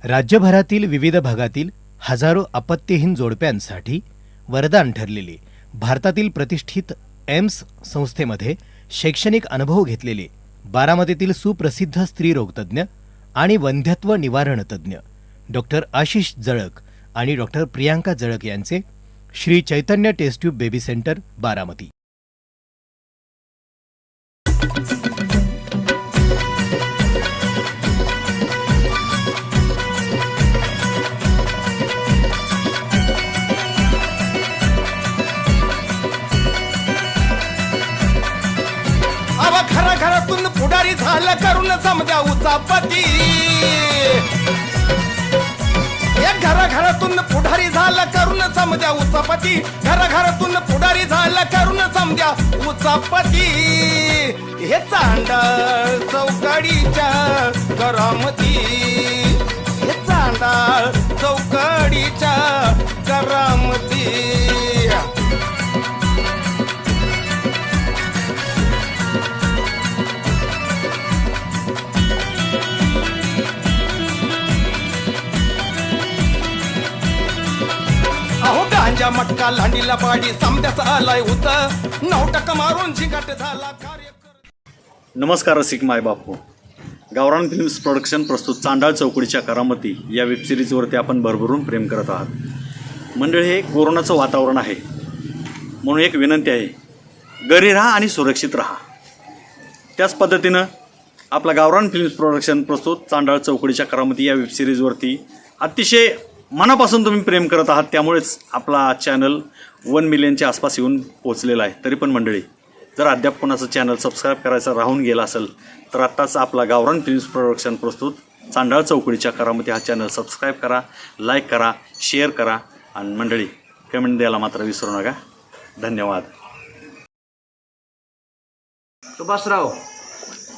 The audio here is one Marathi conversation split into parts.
राज्यभरातील विविध भागातील हजारो अपत्यहीन जोडप्यांसाठी वरदान ठरलेले भारतातील प्रतिष्ठित एम्स संस्थेमध्ये शैक्षणिक अनुभव घेतलेले बारामतीतील सुप्रसिद्ध स्त्रीरोगतज्ञ आणि वंध्यत्व निवारण तज्ञ डॉक्टर आशिष जळक आणि डॉक्टर प्रियांका जळक यांचे Shri Chaitanya test tube baby centre Baramati. घरातून पुढारी झाला करून समजा उचापती. घरातून पुढारी झाला करून समजा उचापती. घरातून पुढारी झाला करून समजा उचापती. हे चांडाळ चौकडीच्या करामती. हे चांडाळ चौकडीच्या करामती. गांजा मटका लांडीला पाडी समद्याचा आलाय होत 9% मारून झिंगाट झाला कार्य. नमस्कार रसिक माय बापू. गावरान फिल्म्स प्रोडक्शन प्रस्तुत चांडाळ चौकडीच्या करामती या वेबसिरीजवरती आपण भरभरून प्रेम करत आहात. मंडळी, हे कोरोनाचं वातावरण आहे म्हणून एक विनंती आहे, घरी राहा आणि सुरक्षित राहा. त्याच पद्धतीनं आपला गावरान फिल्म्स प्रोडक्शन प्रस्तुत चांडाळ चौकडीच्या करामती या वेबसिरीजवरती अतिशय मनापासून तुम्ही प्रेम करत आहात, त्यामुळेच आपला चॅनल 1 मिलियनच्या आसपास येऊन पोचलेला आहे. तरी पण मंडळी, जर अद्याप कोणाचं चॅनल सबस्क्राईब करायचं राहून गेला असेल तर आत्ताच आपला गावरान फिल्म्स प्रोडक्शन प्रस्तुत चांडाळ चौकडीच्या करामती हा चॅनल सबस्क्राईब करा, लाईक करा, शेअर करा आणि मंडळी कमेंट द्यायला मात्र विसरू नका. धन्यवाद. सुभाषराव,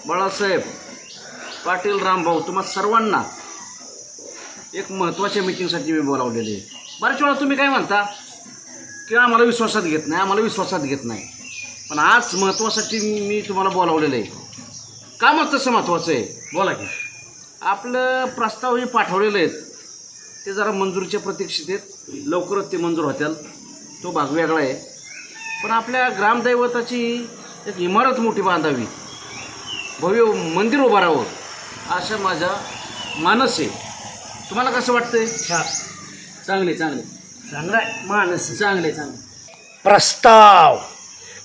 बाळासाहेब, पाटील, रामभाऊ, तुम्हा सर्वांना एक महत्त्वाच्या मीटिंगसाठी मी बोलावलेले आहे. बऱ्याच वेळा तुम्ही काय म्हणता की आम्हाला विश्वासात घेत नाही, पण आज महत्त्वासाठी मी तुम्हाला बोलावलेलं आहे. का मग तसं महत्त्वाचं आहे? बोला की. आपलं प्रस्ताव हे पाठवलेलं आहेत ते जरा मंजुरीच्या प्रतीक्षेत आहेत. लवकरच ते मंजूर होतील, तो भाग वेगळा आहे. पण आपल्या ग्रामदैवताची एक इमारत मोठी बांधावी, भव्य मंदिर उभं राहावं असा माझा मानस आहे. तुम्हाला कसं वाटतंय? चांगले मानस, चांगले.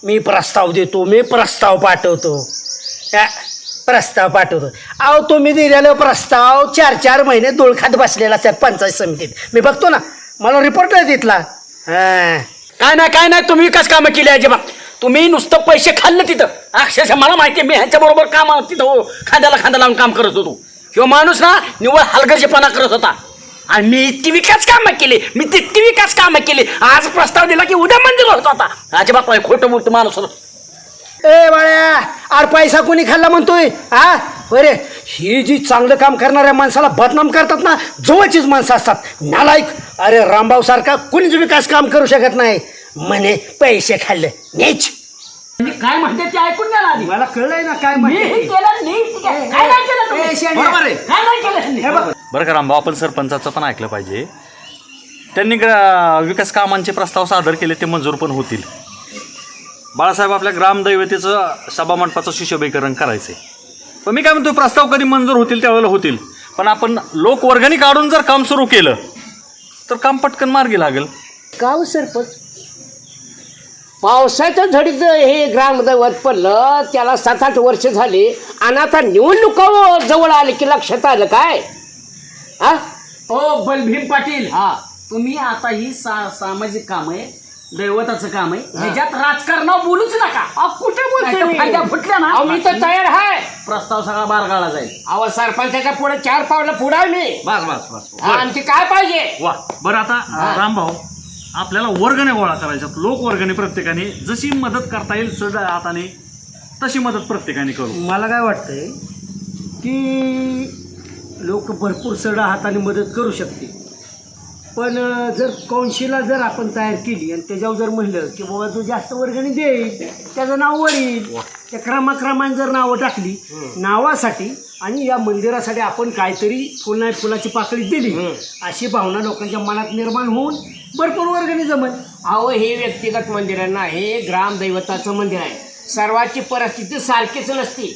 मी प्रस्ताव देतो, प्रस्ताव पाठवतो. अहो, तुम्ही दिलेला प्रस्ताव 4 महिने दोळखात बसलेला असतात पंचायत समितीत. मी बघतो ना, मला रिपोर्ट आहे तिथला. काय नाही तुम्ही विकास कामं केली अजिबात. तुम्ही नुसतं पैसे खाल्लं तिथं. अक्षरशः मला माहिती आहे, मी ह्यांच्याबरोबर काम तिथं खांद्याला खांदा लावून काम करत होतो. किंवा माणूस ना निव्वळ हलगर्जीपणा करत होता. आणि मी तितकी विकास कामं केली. आज प्रस्ताव दिला की उद्या मंजूर होत होता. अजिबात खोटं बोलतो माणूस. ए बाळ्या, अरे पैसा कोणी खाल्ला म्हणतोय? बरे, ही जी चांगलं काम करणाऱ्या माणसाला बदनाम करतात ना, जवळचीच माणसं असतात नालायक. अरे रामभाऊ सारखा कोणीच विकास काम करू शकत नाही म्हणे पैसे खाल्ले. नीच काय म्हणते ते ऐकून घ्या ना. मला कळलंय ना काय बरं का रामभाऊ, आपण सरपंचाचं पण ऐकलं पाहिजे. त्यांनी विकास कामांचे प्रस्ताव सादर केले, ते मंजूर पण होतील. बाळासाहेब, आपल्या ग्रामदैवतेचं सभामंडपाचं सुशोभीकरण करायचं आहे. पण मी काय म्हणतो, प्रस्ताव कधी मंजूर होतील त्यावेळेला होतील, पण आपण लोकवर्गणी काढून जर काम सुरू केलं तर काम पटकन मार्गी लागेल. गाव सरपंच पावसाच्या झडीत हे ग्रामदैवत पडलं, त्याला 7-8 वर्ष झाली आणि आता निवडणुका जवळ आले की लक्षात आलं काय? बलभीम पाटील, तुम्ही आता ही सामाजिक काम आहे, दैवताचं काम आहे, ह्याच्यात राजकारणावर बोलूच नका. कुठे बोलतो? फुटल्या ना, मी तर तयार आहे. प्रस्ताव सगळा बारगाळला जाईल. अहो, सरपंचाच्या पुढे 4 पावलं पुढे मी. बस. आणखी काय पाहिजे? वा, बरं. आता रामभाऊ, आपल्याला वर्गणी गोळा करायच्या. लोकवर्गणी प्रत्येकाने जशी मदत करता येईल सड हाताने तशी मदत प्रत्येकाने करू. मला काय वाटतंय की लोक भरपूर सड हाताने मदत करू शकते, पण जर कौन्सिलला जर आपण तयार केली आणि त्याच्यावर जर म्हणलं की बाबा जो जास्त वर्गणी देईल त्याचं नाव वर येईल, त्या क्रमाक्रमाने जर नावं टाकली, नावासाठी आणि या मंदिरासाठी आपण काहीतरी फुलाची पाकळी दिली अशी भावना लोकांच्या मनात निर्माण होऊन भरपूर वर्गणी जमल. अहो हे व्यक्तिगत मंदिर आहे ना, हे ग्रामदैवताचं मंदिर आहे. सर्वांची परिस्थिती सारखीच नसती.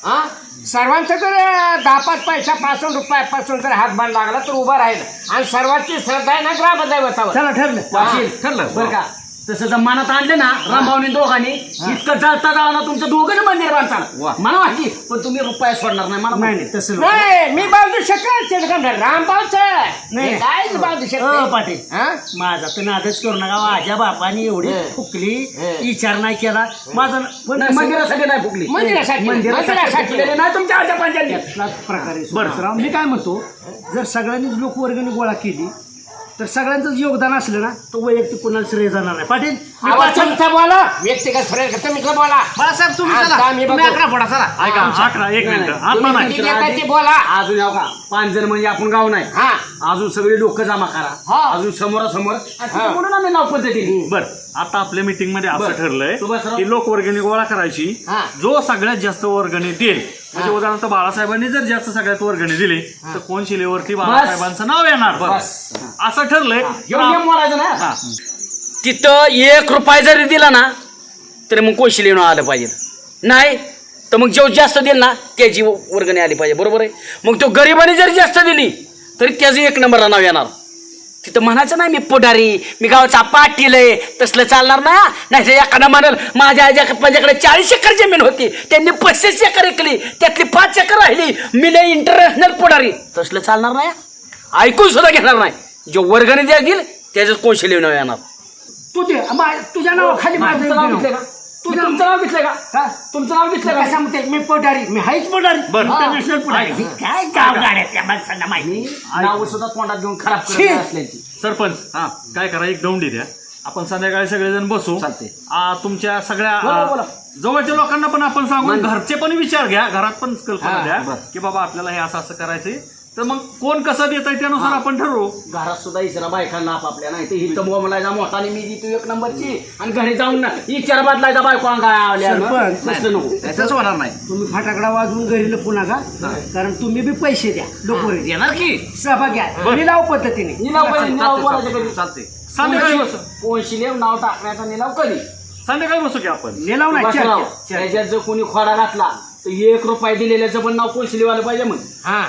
हा, सर्वांचं जर 10-5 पैशापासून रुपयापासून जर हातभार लागला तर उभा राहील. आणि सर्वांची श्रद्धा आहे ना ग्रामदैवतावर. चला ठरलं. वाशील. ठरलं बरं का? तसं जर मनात आणलं ना रामभाऊनी दोघांनी इतकं चालता जावं ना तुमचं दोघं मंदिर बांधताना वा. मला वाटली पण तुम्ही रुपया सोडणार नाही मला नाही तसं नको. नाही मी बांधू शकत रामभाऊचं नाही. काय बांधू अ, शकतो. पाटील हा? माझा तर नादच करू नका. माझ्या बापाने एवढी फुकली विचार नाही केला माझा मंदिरासाठी नाही फुकली. मंदिरासाठी मंदिरासाठी नाही तुमच्या आजच्या पंचायती. त्यातलाच प्रकारे सुभाषराव मी काय म्हणतो जर सगळ्यांनीच लोकवर्गणी गोळा केली तर सगळ्यांचंच योगदान असलं ना तर वैयक्तिक कोणाला श्रेय जाणार नाही. पाटील मी पाच- तुमचा बोला व्यक्तिगत श्रेय तुम्ही का बोला. बाळासाहेब तुम्ही हा, चला. आम्ही तुम्ही बघू. 11 फोडा चला. ऐका 11 एक मिनिट आता तुम्ही नाही किती देताय ते बोला. अजून याव का 5 जण म्हणजे आपण गाव नाही. हा अजून सगळी लोक जमा करा. हा. अजून समोरासमोर हा. म्हणून आम्ही नाव पद्धतीने बर आता आपल्या मीटिंग मध्ये असं बरं. ठरलंय सुभाषराव. की लोक वर्गणी गोळा करायची. हा. जो सगळ्यात जास्त वर्गणी देईल म्हणजे उदाहरणार्थ बाळासाहेबांनी जर जास्त सगळ्यात वर्गणी दिली तर कोण शिलेवरती बाळासाहेबांचं नाव येणार असं ठरलंय. मोडायचं ना हा. तिथं 1 रुपया जरी दिला ना तरी मग कोशिले येऊन आलं पाहिजे. नाही तर मग जो जास्त देईल ना त्याची वर्गणी आली पाहिजे. बरोबर आहे. मग तो गरिबाने जरी जास्त दिली तरी त्याचं 1 नंबरला नाव येणार. तिथं म्हणायचं नाही मी पुढारी मी गावाचा पाटील आहे तसलं चालणार नाही. एखादा म्हणाल माझ्याकडे 40 एकर जमीन होती त्यांनी 35 एकर ऐकली त्यातली 5 एकर राहिली मी लय इंटरनॅशनल पुढारी तसलं चालणार नाही. ऐकून सुद्धा घेणार नाही. जो वर्गणी द्या देईल त्याच्याच कोशिले नाव येणार. तू दे तुझ्या नावाखाली माझं तुमचं नाव घेतलंय का? तुमचं नाव घेतलंय का? तुमचं नाव घेतलंय का? सांगते मी पोटारी मी हायच पोटारी बरं. इंटरनॅशनल पोटारी. हे काय गाव गाड्या त्या माणसांना माहिती. नाव सुद्धा तोंडात घेऊन खराब करत असल्याची. सरपंच हा काय करा एक दौंडी द्या आपण संध्याकाळी सगळेजण बसू. चालते. तुमच्या सगळ्या बोला. जवळच्या लोकांना पण आपण सांगू घरचे पण विचार घ्या घरात पण कल्पना द्या बरं. की बाबा आपल्याला हे असं असं करायचंय तर मग कोण कसं देत आहे त्यानुसार आपण ठरवू. घरात सुद्धा इचरा बायकांना आपापल्या नाही ते हिथं बोंबलायचा मोठाने मी देतो 1 नंबरची आणि घरी जाऊन ना इचार बदलायचा बायको अंगावल्या सरपंच. नसलं नको. तसंच होणार नाही. तुम्ही फटाकडा वाजवून घरी लपू नका कारण तुम्ही बी पैसे द्या लोकवर्गणी येणार की सहभाग घ्या निलाव पद्धतीने. निलाव कधी निलाव बोलायचं कधी चालते. संध्याकाळी बसू कोणशिले नाव टाकण्याचा निलाव कधी संध्याकाळी बसू की आपण. निलाव नाही बसराव, चर्चा. त्याच्यात जर कोणी खोडा घातला तर 1 रुपया दिलेल्याचं पण नाव कोणशिलेवालं पाहिजे मग. हा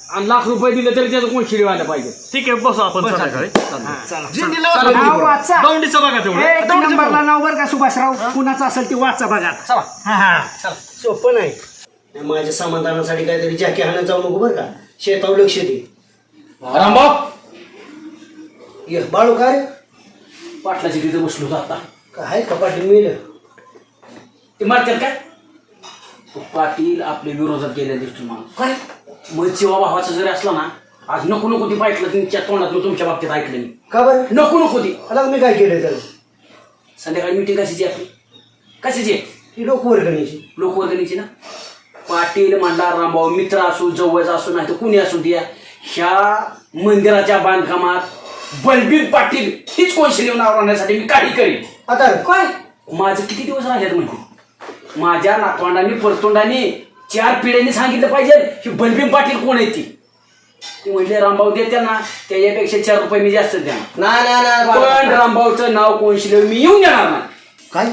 आणि लाख रुपये दिले तरी त्याचं कोणशिलेवालं पाहिजे. ठीक आहे बसू आपण संध्याकाळी. नाव वाचा. दौंडीचं बघा तेवढं. 1 नंबरला नाव बरं का सुभाषराव कुणाचं असेल ते वाचा बघा. चला. हा सोपं नाही. माझ्या समाधानासाठी काहीतरी जाकी हाणत जाऊ नको बरं का. शेतावर लक्ष दे. रामभाऊ ये बाळू काय पाटलाची तिथे बसलो आता काय कपाटी मिळलं. ते मारतात काय तो पाटील आपल्या विरोधात गेल्या दिसतो माणूस काय मग जेव्हा भावाचं जरी असला ना आज नको नको ती पाहिलं तुमच्या तोंडात तुमच्या बाबतीत ऐकलं मी का बरं नको नको ती आता मी काय केलं त्याला संध्याकाळी मिटिंग कशाची आपली कशाची आहे? ही लोकवर्गणीची. लोकवर्गणीची ना पाटील म्हणला रामभाऊ मित्र असू जवळचा असू नाही तर कुणी असू द्या ह्या मंदिराच्या बांधकामात बलबीर पाटील हीच कोणशी नाव आणण्यासाठी मी काही करीन. आता काय माझं किती दिवस राहिलेत म्हणते माझ्या नातवंडांनी परतोंडांनी 4 पिढ्यांनी सांगितलं पाहिजे की बलबीर पाटील कोण आहे ती म्हणले रामभाऊ देते ना त्याच्यापेक्षा 4 रुपये मी जास्त द्या पण रामभाऊचं नाव कोणशी मी येऊन देणार ना. काय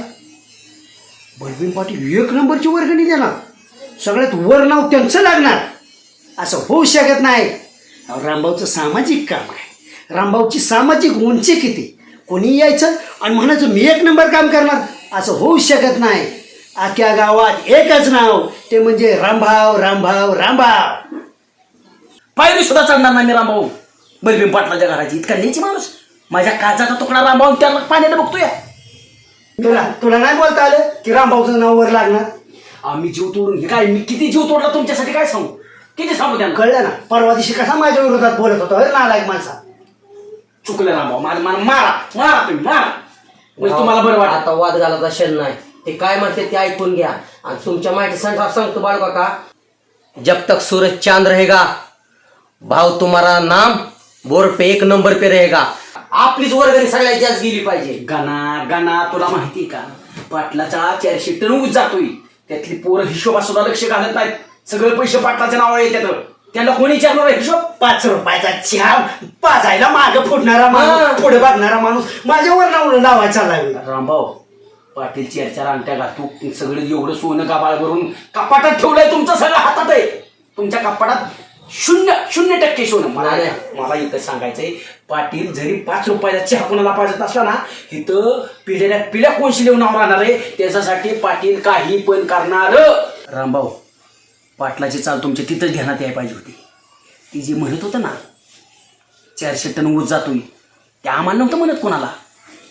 बलबीन पाटील 1 नंबरची वर्गणी देणार सगळ्यात वर नाव त्यांचं लागणार असं होऊ शकत नाही. अहो, रामभाऊचं सामाजिक काम आहे. रामभाऊची सामाजिक उंची किती कोणी यायचं आणि म्हणायचं मी 1 नंबर काम करणार असं होऊ शकत नाही. अख्ख्या गावात एकच नाव ते म्हणजे रामभाऊ रामभाऊ रामभाऊ. पायरी सुद्धा चढणार नाही मी रामभाऊ बलबीर पाटलाच्या घराची इतका नीच माणूस माझ्या काचाचा तुकडा रामभाऊ त्याला पाण्याला बघतोय. तुला तुला नाही बोलता आलं की रामभाऊचं नाव वर लागणार. आम्ही जीव तोडून हे काय मी किती जीव तोडला तुमच्यासाठी काय सांगू किती सांगू त्यांना कळलं ना परवा दिवशी कसा माझ्या विरोधात बोलत होता अरे नालायक माणसा. चुकलं रामभाऊ मला मारा मारा तुम्ही मारा म्हणजे तुम्हाला बरं वाटत. आता वाद घालायचा क्षण नाही ते काय म्हणते ते ऐकून घ्या आणि तुमच्या माहितीसाठी सांगतो बाळू काका जब तक सूरज चांद रहेगा भाव तुम्हारा नाम बोर पे 1 नंबर पे रहेगा. आपलीच वर्गणी सगळ्यात जास्त गेली पाहिजे. गाना तुला माहिती का पाटलाचा 400 टन ऊस जातोय त्यातली पोरं हिशोबात सुद्धा लक्ष घालत नाहीत सगळे पैसे पाटलाच्या नावावर येतात. त्यांना कोणी विचारणार आहे हिशोब? 5 रुपयाचा चहा पाजायला मागं फोडणारा माणूस, पुढे बघणारा माणूस माझ्यावर लावायचा लागला. रामभाऊ पाटील 4-4 अंगठ्या घालतो सगळं एवढं सोनं गाबाळ करून कपाटात ठेवलंय. तुमचं सगळं हातात आहे. तुमच्या कपाटात 0% सोनं. मला इथं सांगायचंय, पाटील जरी 5 रुपयाचा चहा कोणाला पाजत असला ना, इथं पिढ्या कोणशी लिहून राहणार आहे. त्याच्यासाठी पाटील काही पण करणार. रामभाऊ पाटलाची चाल तुमच्या तिथंच घेण्यात यायला पाहिजे होती. ती जी म्हणत होतं ना 400 टन ऊस जातोय, ते आम्हाला नव्हतं म्हणत कोणाला,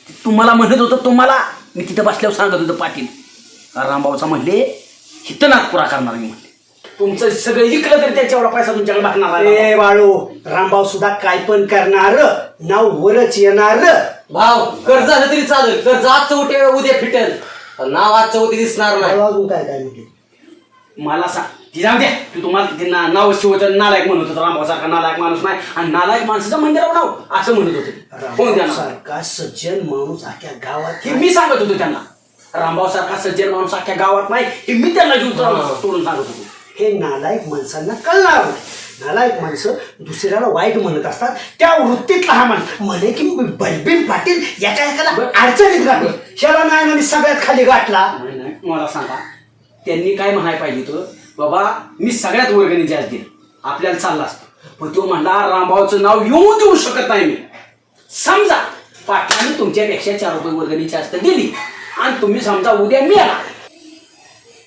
ते तुम्हाला म्हणत होतं. तुम्हाला मी तिथं बसल्यावर सांगत होतं पाटील. रामभाऊचा म्हणले हिथं नागपुरा करणार मी म्हणले. तुमचं सगळं इकलं तरी त्याच्यावर पैसा तुमच्याकडे बघणार. ए बाळू, रामभाऊ सुद्धा काय पण करणार, नाव वरच येणार. भाव कर्ज झालं तरी चालेल. कर्ज आजचं उठे उद्या फिटेल, नाव आजचं उद्या दिसणार नाही. अजून काय काय म्हणते मला सांग, ती जाऊ द्या. तू तुम्हाला ते नाव शिवत नालायक म्हणत होतं. रामभाऊ सारखा नालायक माणूस नाही, आणि नालायक माणसाचं मंदिरावर नाव असं म्हणत होते. कोण द्या सारखा सज्जन माणूस अख्ख्या गावात हे मी सांगत होतो त्यांना. रामभाऊ सारखा सज्जन माणूस अख्ख्या गावात नाही, हे मी त्यांना घेऊन तोडून सांगत होतो. हे नालायक माणसांना कळणार नाही. नालायक माणसं दुसऱ्याला वाईट म्हणत असतात. त्या वृत्तीतला हा माणूस म्हणे की बलबीन पाटील एकाला अडचणीत गाठलं, ह्याला नाही ना मी सगळ्यात खाली गाठला. नाही, मला सांगा त्यांनी काय म्हणायला पाहिजे होतं, बाबा मी सगळ्यात वर्गणी जास्त देईन, आपल्याला चालला असतं. पण तो म्हणला रामभाऊचं नाव येऊन देऊ शकत नाही मी. समजा पाटलाने तुमच्यापेक्षा 4 रुपये वर्गणी जास्त दिली आणि तुम्ही समजा उद्या मिळाला,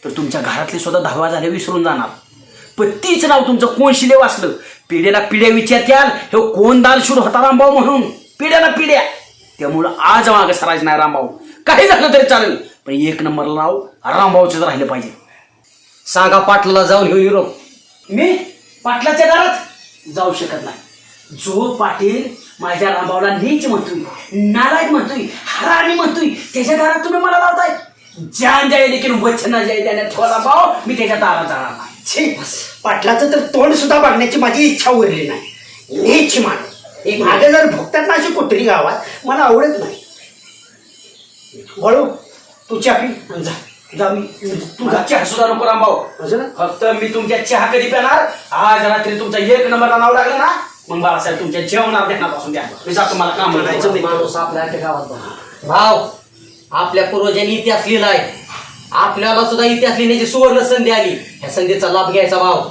तर तुमच्या घरातले सुद्धा 10 झाले विसरून जाणार. पण तीच नाव तुमचं कोण शिले वाचलं, पिढ्याला पिढ्या विचारत्याल हे कोण दानशूर होता रामभाऊ म्हणून, पिढ्याला पिढ्या. त्यामुळं आज मागं सरायचं नाही रामभाऊ. काही झालं तरी चालेल, पण 1 नंबरला नाव रामभाऊच राहिलं पाहिजे. सांगा पाटलाला जाऊन घेऊन निरोप. मी पाटलाच्या दारात जाऊ शकत नाही. जो पाटील माझ्या रामभाऊला नीच म्हणतोय, नालायक म्हणतोय, हरामी म्हणतोय, त्याच्या दारात तुम्ही मला लावताय. जान जाय लेकिन वचन जाय त्याने थोडा भाऊ मी त्याच्या दारात जाणार नाही. छे, पाटलाचं तर तोंड सुद्धा बघण्याची माझी इच्छा उरली नाही. नीच माणूस एक मागे जर भोगतात ना अशी कुत्री गावात, मला आवडत नाही. वळू तू चहा पी आणि जा. तुझा चहा सुद्धा नको रामभाऊ. असं ना? फक्त मी तुमच्या चहा कधी पिणार, आज रात्री तुमचा 1 नंबरला नाव लागलं ना, मग बाळासाहेब तुमच्या जेवणात देण्यापासून द्या. मी जातो, मला काम म्हणायचं नाही. माणूस आपल्या गावात बघा. भाव आपल्या पूर्वजांनी इतिहास लिहिलाय, आपल्याला सुद्धा इतिहास लिहिण्याची सुवर्ण संधी आली. ह्या संधीचा लाभ घ्यायचा. भाव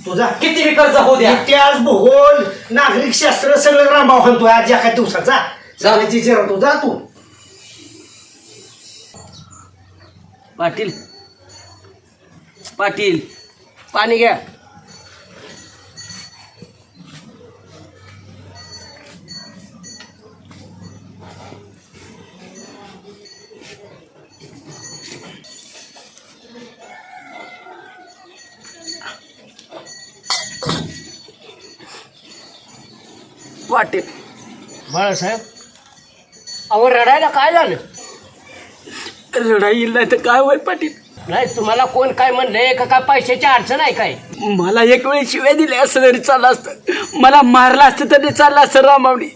तुझा किती बी कर्ज होऊ द्या. इतिहास, भूगोल, नागरिक शास्त्र सगळं रामभाऊ म्हणतोय आज एका दिवसाचा. जाण्याची जरा तू जा तू. पाटील पाटील पाणी घ्या. पाटील बाळासाहेब, अहो रडायला काय झालं? रडाई येईल नाही तर काय होईल पाटील. नाही तुम्हाला कोण काय म्हणलंय का काय पैशाची अडचण आहे काय? मला एक वेळ शिव्या दिल्या असं तरी चाललं असतं, मला मारलं असतं तरी चाललं असतं रामभाऊनी.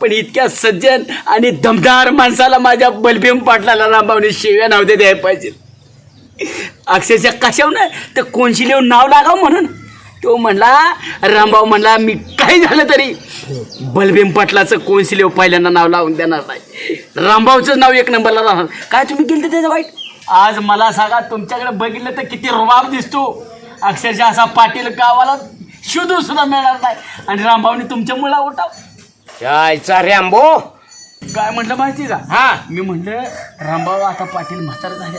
पण इतक्या सज्जन आणि दमदार माणसाला माझ्या बलभीम पाटलाला रामभाऊनी शिव्या नाव द्यायला पाहिजे. अक्षरशः कशावर नाही तर कोणशी लिहून नाव लागावं म्हणून. तो म्हणला, रामभाऊ म्हणला मी काही झालं तरी बलभीम पाटलाचं कोणशिलेव पहिल्यांदा नाव लावून देणार नाही, रामभाऊचं नाव 1 नंबरला राहणार. काय तुम्ही केलं त्याचं वाईट? आज मला सांगा, तुमच्याकडे बघितलं तर किती रुबाब दिसतो. अक्षरशः असा पाटील गावाला शोधून सुद्धा मिळणार नाही, आणि रामभाऊने तुमच्या मुला उठाव. जायचा रॅम्बो. काय म्हटलं माहिती का? हा, मी म्हटलं रामभाऊ आता पाटील म्हातार झाले,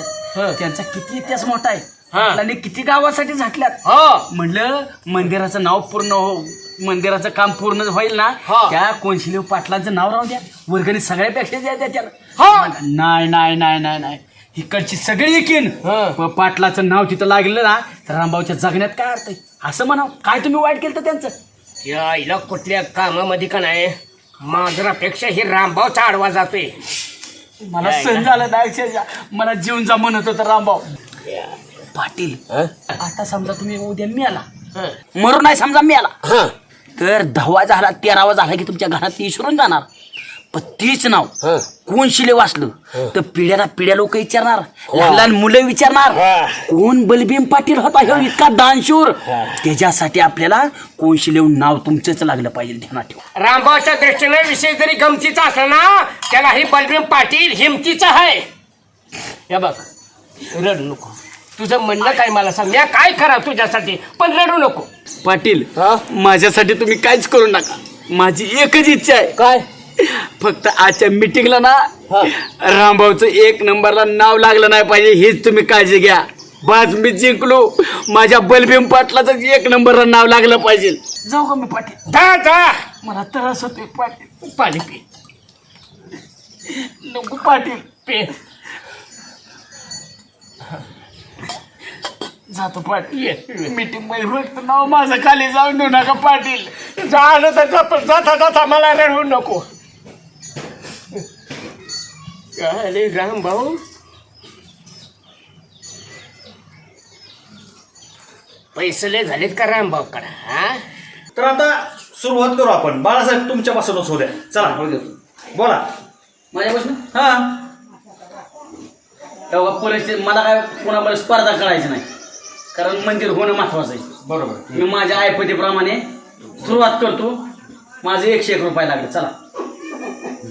त्यांचा किती इतिहास मोठा आहे, पाटलांनी किती गावासाठी झाटल्यात. म्हटलं मंदिराचं नाव पूर्ण हो, मंदिराचं काम पूर्ण होईल ना, त्या कोणशिलेव पाटलांचं नाव राहू द्या, वर्गणी सगळ्यापेक्षा द्या त्याला. नाही नाही नाही नाही नाही, इकडची सगळी एकीन पाटलाचं नाव तिथं लागलं ना, तर रामभाऊच्या जगण्यात काय अर्थ आहे असं म्हणा. काय तुम्ही वाईट केलं त्यांचं? या हिला कुठल्या कामामध्ये का नाही मांजरापेक्षा हे रामभाऊचा आडवा जातोय. मला सण झालं ना, अक्षरशः मला जीवन जा म्हणत होतं रामभाऊ. पाटील आता समजा तुम्ही उद्या मिळाला, मरू नाही समजा मिळाला, तर 10वा झाला 13वा झाला की तुमच्या घरात ती विसरून जाणार. पण तेच नाव कोण शिले वाचलं तर पिढ्या लोक विचारणार, लहान मुलं विचारणार कोण बलभीम पाटील होता ह्यो इतका दानशूर. त्याच्यासाठी आपल्याला कोण शिले नाव तुमचंच लागलं पाहिजे, ध्यानात ठेवा. रामभाऊच्या दृष्टीने विषय जरी गमतीचा असला ना, त्याला ही बलभीम पाटील हिमतीचा आहे. हे बघ, रडू नको. तुझं म्हणणं काय मला सांग, मी काय करा तुझ्यासाठी, पण रडू नको. पाटील माझ्यासाठी तुम्ही काहीच करू नका. माझी एकच इच्छा आहे. काय? फक्त आजच्या मीटिंगला ना रामभाऊचं 1 नंबरला नाव लागलं नाही पाहिजे, हीच तुम्ही काळजी घ्या. बस मी जिंकलो, माझ्या बलभीम पाटलाच 1 नंबरला नाव लागलं पाहिजे. जाऊ का मी पाटील? जा मला त्रास होतोय पाटील. पाणी पी. नको पाटील, पे. जातो पाटील. मीटिंग मध्ये फक्त नाव माझं खाली जाऊन देऊ नका पाटील. झालं तर जाता जाता मला रडवू नको. अरे रामभाऊ, पैसे लय झालेत का रामभाऊकडे? हा, तर आता सुरुवात करू आपण. बाळासाहेब तुमच्यापासूनच होऊ द्या. चला बोला. माझ्यापासून हा तेव्हा परिस्थिती मला काय कोणाकडे स्पर्धा करायची नाही, कारण मंदिर होणं महत्वाचं आहे. बरोबर. मी माझ्या ऐपतीप्रमाणे सुरुवात करतो. माझे 101 रुपये लागले. चला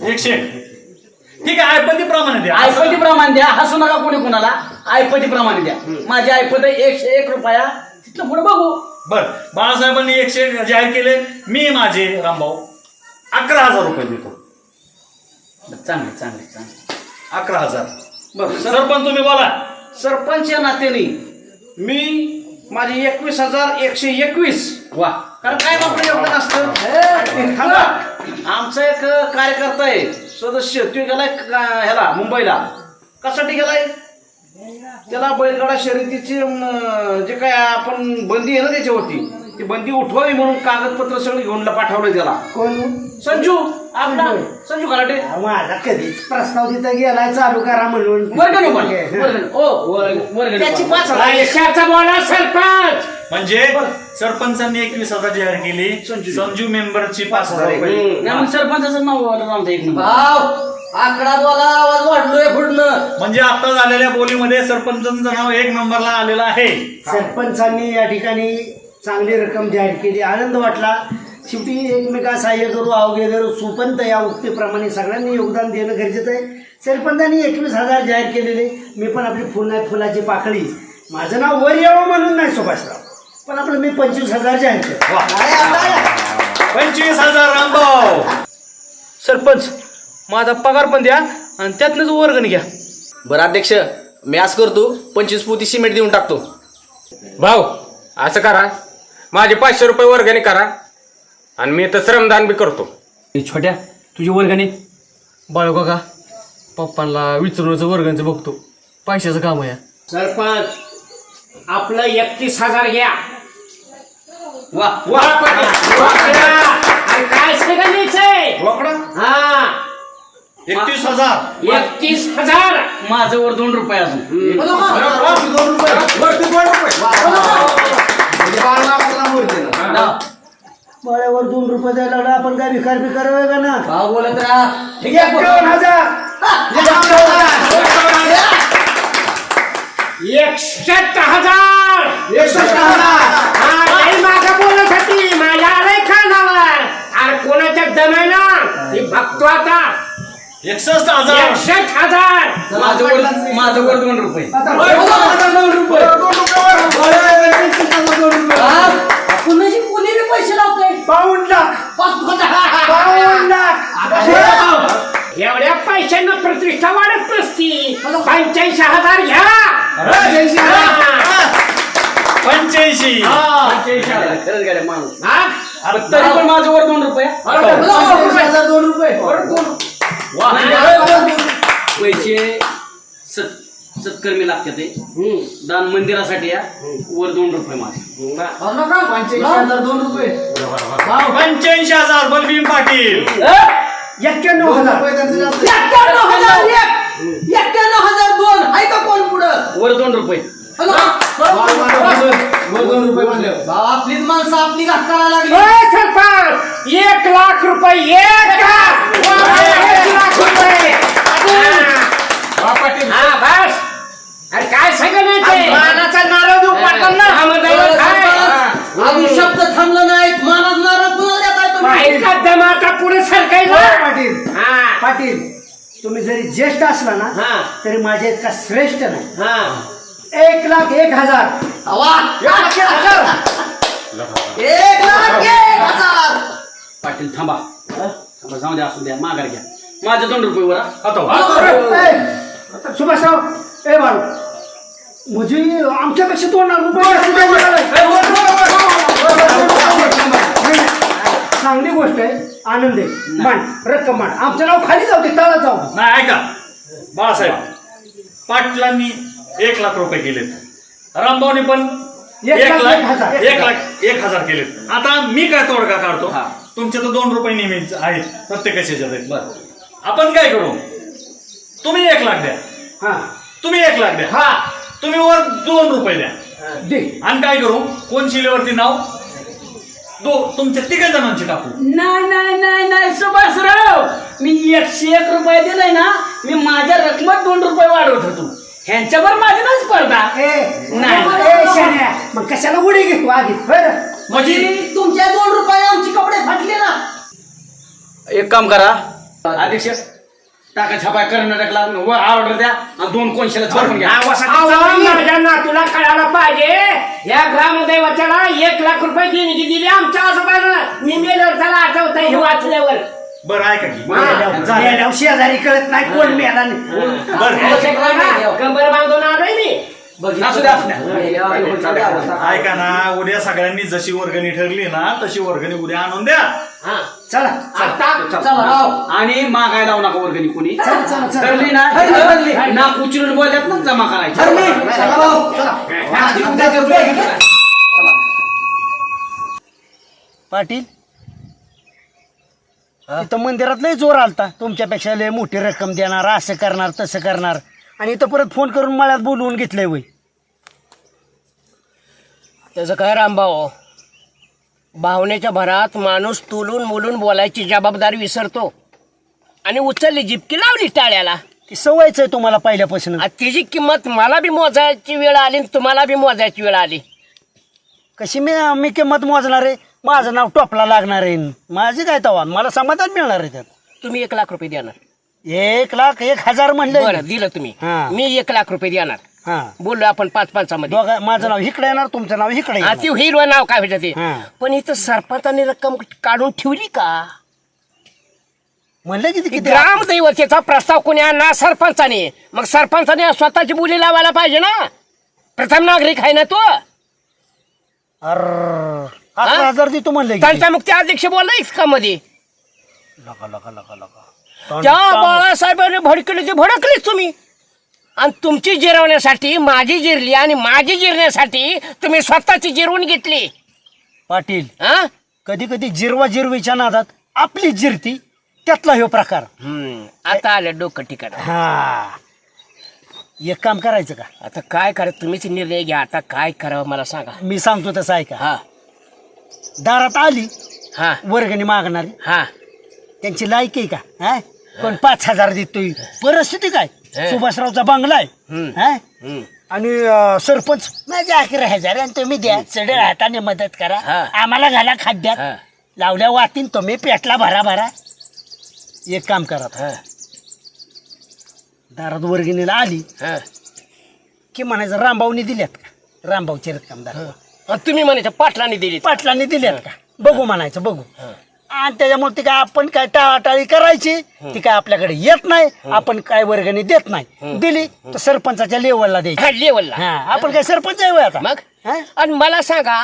101. ठीक आहे, ऐपतीप्रमाणे द्या. ऐपतीप्रमाणे द्या, हसू नका कोणी कोणाला. ऐपतीप्रमाणे द्या. माझे ऐपत 101 रुपया, तिथलं पुढे बघू. बर, बाळासाहेबांनी 101 जाहीर केले. मी माझे रामभाऊ 11,000 रुपये देतो. चांगले चांगले चांगले. 11,000. बरं, सरपंच तुम्ही बोला. सरपंच या नात्याने मी माझे 21,121. वा, कारण काय आपलं एवढं नसतं. थांबा, आमचा एक कार्यकर्ता आहे सदस्य, तो गेलाय ह्याला मुंबईला. कशासाठी गेलाय? त्याला बैलगाडा शर्यतीची जे काय आपण बंदी आहे ना त्याच्यावरती, ती बंदी उठवावी म्हणून कागदपत्र सगळी घेऊन पाठवलं त्याला. कोण? संजू, आपला संजू खराटे. माझा कधीच प्रस्ताव तिथं गेलाय चालू करा म्हणून. वर्गणी पण, वर्गणी. ओ, वर्गणी त्याची पण. 5,000. पैशाचा बोला सरपंच. म्हणजे सरपंचांनी 21,000 जाहीर केली. संजू मेंबरची 5,000 रुपये. नाही मग सरपंचाचं नाव रामभाऊ 1 नंबर. आकडाद्वाला आवाज वाढलोय पुढनं. म्हणजे आता झालेल्या बोलीमध्ये सरपंचांचं नाव 1 नंबरला आलेलं आहे. सरपंचांनी या ठिकाणी चांगली रक्कम जाहीर केली, आनंद वाटला. शेवटी एकमेका सहाय्य करू, अवघे धरू, सुपंत या उक्तीप्रमाणे सगळ्यांनी योगदान देणं गरजेचं आहे. सरपंचांनी 21,000 जाहीर केलेले. मी पण आपली फुल नाही फुलाची पाकळी, माझं नाव वर यावं म्हणून नाही सुभाषराव, पण आपलं मी 25,000 जाहीर केलं. 25,000 रामभाऊ. सरपंच माझा पगार पण द्या आणि त्यातनंच वर्गणी घ्या. बरं अध्यक्ष, मी आज करतो 25 पोती सिमेंट देऊन टाकतो. भाऊ असं करा, माझे 500 रुपये वर्गणी करा आणि मी तर श्रमदान बी करतो. छोट्या तुझी वर्गणी बाळू काका पप्पांना विचारूनच वर्गणीचं बघतो. पैशाचं काम आहे. सरपंच आपलं 31,000 घ्या. वा वा पाटील. आणि काय सगळं रोकडा हा 31,000. 31,000. माझं वर 2 रुपये अजून. बळ्यावर 2 रुपये द्यायला लागला, आपण काय भिकार बिकार आहे का ना? भाऊ बोलत राहा. 51,000. 61,000. 61,000. हा, काही मागं बोलत होती माझ्या आलंय खानावर. अरे कोणाच्या दमायला ती बघतो आता. 61,000. 61,000. माझं वर 2 रुपये. कुणाची कोणी बी पैसे लावतोय. 52 लाख. 52 लाख. एवढ्या पैशांना प्रतिष्ठा वाढत नसती. 85,000 घ्या. 85. खरंच गाड्या माणूस. हा? तरी पण माझं वर 2 रुपये. 2 रुपये. पैसे सत्कर्मी लागतात ते. दान मंदिरासाठी या. वर 2 रुपये माझे. 85,000 2 रुपये. 85,000 बलभीम पाटील. 91,000. 91,002 आहे का कोण पुढं? वर 2 रुपये. वर 2 रुपये म्हणले. भाऊ आपलीच माणसं आपली घात करायला लागली. ओय सरपंच 1 लाख रुपये 1 लाख रुपये हा बस. अरे काय सांगत नाही मानाचा नारळ देऊ पाटण ना. अजून शब्द थांबला नाहीत. मानात नारळ पुन्हा देताय तुम्ही. का दमाका पुढे सरकायला पाटील हा पाटील तुम्ही जरी ज्येष्ठ असला ना हा. तरी माझ्या इतका श्रेष्ठ नाही. हा 1,01,000. वा. 1,01,000. 1,01,000. पाटील थांबा थांबा, जाऊ द्या असू द्या माघार घ्या. माझं 2 रुपये वर ए, सुभाषराव ए बाळू म्हणजे आमच्यापेक्षा 2 रुपये जास्त द्या मला. चांगली गोष्ट आहे, आनंद आहे. मान रक्कम मान आमचं नाव खाली जाऊ दे, तळात जाऊ दे. नाही ऐका बाळासाहेब, पाटलांनी 1 लाख रुपये केलेत, रामभाऊनी पण 1,01,000 केलेत. आता मी काय तोडगा काढतो, तुमचे तर 2 रुपये नेहमीच आहेत प्रत्येकाच्या ह्याच्यात. आपण काय करू, तुम्ही 1 लाख द्या, हा तुम्ही 1 लाख द्या, हा तुम्ही वर 2 रुपये द्या. दे. आणि काय करू, कोण शिलेवरती नाव तुमच्या 3 जणांची टाकू. नाही सुभाषराव, मी 101 रुपये दिलाय ना, मी माझ्या रकमेत 2 रुपये वाढवत होतो. ह्यांच्यावर माझी नाही स्पर्धा. ए शाण्या, मग कशाला उडी घेतो आधी बरं. म्हणजे तुमच्या 2 रुपये आमची कपडे फाटले ना. एक काम करा अध्यक्ष, टाका छापाय कर्नाटकला वर ऑर्डर द्या आणि 2 कोणशाला छापून घ्या. माझ्या नातूला कळायला पाहिजे या ग्रामदैवताला 1 लाख रुपये देणगी दिली आमच्या आजोबानं. मी मेल्यावर त्याला आठवत हे वाचल्यावर. बरं ऐका की, मेल्यावर शेजारी कळत नाही कोण मेला नाही. बरं कंबर बांधून आलोय मी. असू द्या असू द्या. ऐका ना, उद्या सगळ्यांनी जशी वर्गणी ठरली ना तशी वर्गणी उद्या आणून द्या. हा चला चला. आणि मागाय लावू नका वर्गणी कोणी. चला. ठरली ना, ठरली ना, उचलून बोलत ना जमा करायची. पाटील इथं मंदिरात लय जोर आलता, तुमच्यापेक्षा लय मोठी रक्कम देणार, असं करणार तसं करणार, आणि इथं परत फोन करून मळ्यात बोलवून घेतलंय वय. त्याचं काय रामभाऊ, भावनेच्या भरात माणूस तुलून मुलून बोलायची जबाबदारी विसरतो आणि उचलली जिपकी लावली टाळ्याला. ती सवयच आहे तुम्हाला पहिल्यापासून. आता तिची किंमत मला बी मोजायची वेळ आली आणि तुम्हाला बी मोजायची वेळ आली. कशी मी किंमत मोजणार आहे, माझं नाव टोपला लागणार आहे, माझी काय तवा मला समाधान मिळणार आहे त्यात. तुम्ही 1 लाख रुपये देणार. 1,01,000 म्हणलं. बरं दिलं तुम्ही. हा. मी 1 लाख रुपये देणार. हा बोललो आपण 5-5 मध्ये. माझं नाव इकडे येणार, तुमचं नाव इकडे येणार. ती हिरवं नाव काय व्हायचं ते. हा. पण इथं सरपंचाने रक्कम काढून ठेवली का. म्हणलं किती किती ग्रामदैवतेचा प्रस्ताव कोणी आणला, सरपंचाने. मग सरपंचाने स्वतःची बोली लावायला पाहिजे ना, प्रथम नागरिक आहे ना तो. 11,000 देतो म्हणलं की. त्यांचा मुक्ती अध्यक्ष बोलला इतका मध्ये. लका. त्या बाळासाहेबांनी भडकली ते भडकलीच तुम्ही. आणि तुमची जिरवण्यासाठी माझी जिरली आणि माझी जिरण्यासाठी तुम्ही स्वतःची जिरवून घेतली. पाटील हा कधी कधी जिरवीच्या नादात आपली जिरती, त्यातला ह्यो प्रकार. आता आलं डोकं ठिकाण. हा एक काम करायचं का, आता काय करायचं तुम्हीच निर्णय घ्या. आता काय करावं मला सांगा. मी सांगतो तसं ऐका. हा दारात आली हा वर्गणी मागणारी, हा त्यांची लायकी आहे का, हा कोण 5,000 देतोय, परिस्थिती काय, सुभाषरावचा बंगला आहे, हा? आणि सरपंच माझे 11,000 आणि तुम्ही द्या, चढ हाताने मदत करा, आम्हाला घाला खाद्यात, लावल्या वातीन तुम्ही पेटला भरा. एक काम करा, दारात वर्गणीला आली की म्हणायचं रामभाऊनी दिल्यात का, रामभाऊची रक्कम दाखवा. तुम्ही म्हणायचं पाटलांनी दिली, पाटलांनी दिल्यात का, बघू म्हणायचं, बघू. आणि त्याच्यामुळे ती काय आपण काय टाळाटाळी करायची, ती काय आपल्याकडे येत नाही, आपण काय वर्गणी देत नाही, दिली तर सरपंचाच्या लेवलला द्यायची. लेवलला आपण काय सरपंच आहे आता मग. आणि मला सांगा,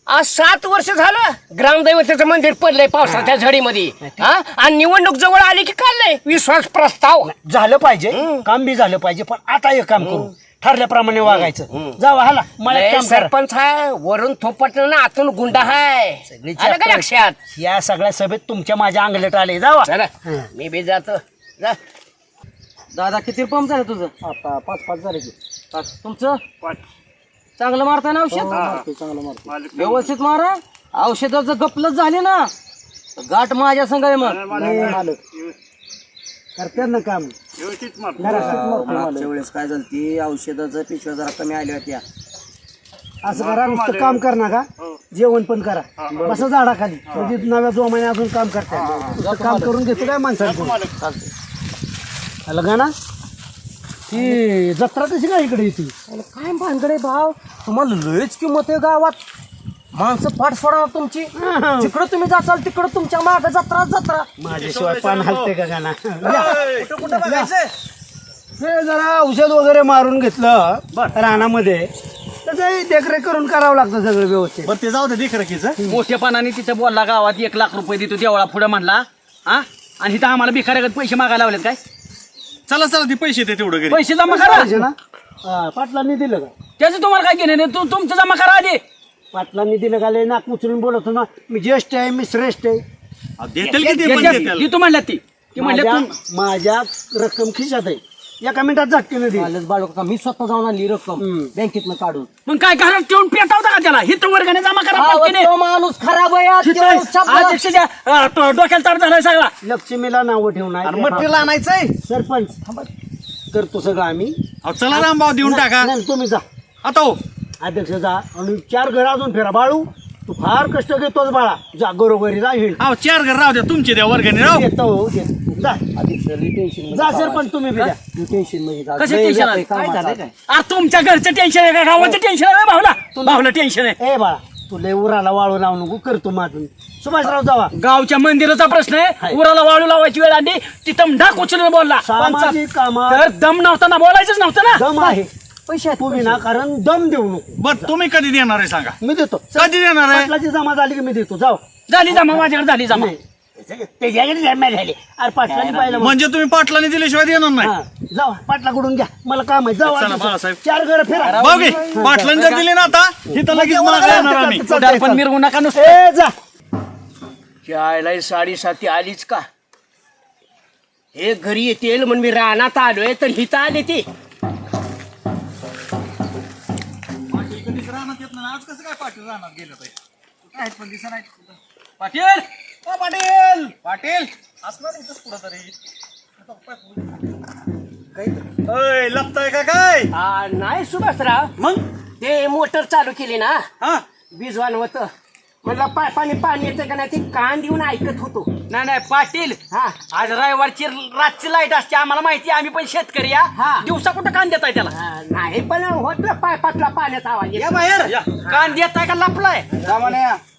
आज 7 वर्ष झालं ग्रामदैवतेचं मंदिर पडलंय पावसाच्या झडीमध्ये, आणि निवडणूक जवळ आली की काढलंय विश्वास प्रस्ताव. झालं पाहिजे, काम बी झालं पाहिजे, पण आता एक काम करू, ठरल्याप्रमाणे वागायचं. जावा हाला मला काम करा. सरपंच आहे, वरून थोपटलं ना आतून गुंडा आहे, आलं का लक्षात. या सगळ्या सभेत तुमच्या माझ्या अंगलट आले, जावा. चला मी बी जातो. जा. दादा किती पंप झालं तुझं? आता 5-5 झाले की. तुमचं चांगलं मारता ना औषध व्यवस्थित मारा. औषधाचं गपलच झाले ना गाठ माझ्या संग आहे मग. करतात ना काम. मागच्या वेळेस काय झालं ती औषधाचं पिशव्या जरा कमी आल्या होत्या. असं करा, नुसतं काम कर ना का, जेवण पण करा. बस झाडाखाली म्हणजे नव्या जोमाने अजून काम करतात. काम करून घेतो काय माणसाला लगा ना. ती जत्रा कशी काय इकडे येते? काय भानगडे भाव, तुम्हाला लयच किंमत आहे गावात. माणसं पाठ सोडा तुमची. जिकडं तुम्ही जाचाल तिकडं तुमच्या माग जत्रा. माझ्याशिवाय पान हलते का गाणा. हे जरा औषध वगैरे मारून घेतलं रानामध्ये, त्याचं देखरेख करून करावं लागतं सगळं व्यवस्थित. बरं ते जाऊ दे देखरेखीचं. मोठेपणाने तिथं बोलला गावात 1 लाख रुपये देतो देवळा पुढे म्हणला हा, आणि इथं आम्हाला भिकाऱ्यागत पैसे मागायला लावलेत काय? चला ते पैसे दे तेवढं घरी. पैसे जमा करा. पाहिजे ना. पाटलांनी दिलं का? त्याचं तुम्हाला काय घेणे नाही, तुमचं जमा करा आधी. पाटलांनी दिलं का? लय नाक उचलून बोलतो ना, मी ज्येष्ठ आहे, मी श्रेष्ठ आहे. देतील की ते पण देतील. ती तू म्हणल्यात ती म्हणल्यात माझ्या रक्कम खिशात आहे, एका मिनिटात झटकेने दे. चालच बाळू का, मी स्वतः जाऊन आणली रक्कम बँकेतनं काढून. मग काय घरात ठेवून पेटावता का त्याला? हित वर्गाने जमा करा पटकीने. तो माणूस खराब आहे आज, तो शब्द- अध्यक्षाच्या डोक्याला तार झालाय सगळा. लक्ष्मीला नावं ठेवणार. मटेरियल आणायचंय. सरपंच करतो सगळं आम्ही. चला रामभाऊ देऊन टाका नाही, तुम्ही जा आता. हो अध्यक्ष जा आणि 4 घर अजून फिरा. बाळू तू फार कष्ट घेतोच बाळा, जा घरोघरी जा. हिंड 4 घर राहू द्या तुमचे द्या वर्गणी राहू. देतो जा. टेन्शन जा सरपंच तुम्ही बी जा. टेन्शन मध्ये जा. कशा लय टेन्शन व्याप आहे? आहे कामाचं. अरे तुमच्या घरचं टेन्शन आहे का गावाचं टेन्शन आहे? भावला टेन्शन आहे. ए बाळा तू लय उराला वाळू लावू नको, करतो माझून. सुभाषराव जावा. गावच्या मंदिराचा प्रश्न आहे. उराला वाळू लावायची वेळ आली तिथं ढाक उचलून बोलला. सामाजिक कामात तर दम नव्हता ना, बोलायचंच नव्हतं ना. दम आहे. पैसे तुम्ही ना, कारण दम देऊ नको. बर तुम्ही कधी देणार आहे सांगा. मी देतो. कधी देणार आहे? पाटलाची जमा झाली की मी देतो. जाऊ. झाली जमा, माझ्याकडे झाली जमा. त्याच्याकडे जमा झाली. अरे पाटलाने पाहिलं मग. म्हणजे तुम्ही पाटलाने दिल्याशिवाय देणार नाही. हा, जाऊ पाटलाकडून घ्या, मला काम आहे. जाऊ चला, अध्यक्ष. बाळासाहेब. 4 घर फिरा. बघ पाटलाने जर दिले ना आता इथं लगेच मागे येणार आम्ही. उदार पण मिरवू नका नुसतं. ए जा. शाळेला 7:30 आलीच का? हे घरी येतील म्हणून मी रानात आलोय तर हिथं आले ती. आज कसं काय पाटील राहणार गेलं पाटील पाटील पाटील असणार इथंच कुठं तरी. लपताय का काय? नाही सुभाषराव, मग ते मोटर चालू केली ना, हा बिजवान होतं. म्हणलं पाणी येतं का नाही ते कान देऊन ऐकत होतो. नाही पाटील, हा आज रविवारची रातची लाईट असते आम्हाला माहिती आहे. आम्ही पण शेतकरी या. हा. दिवसा कुठं कान देताय त्याला? नाही पण होत पायपातला पाण्याचा आवाज येतो. बाहेर कान देताय का लपलाय?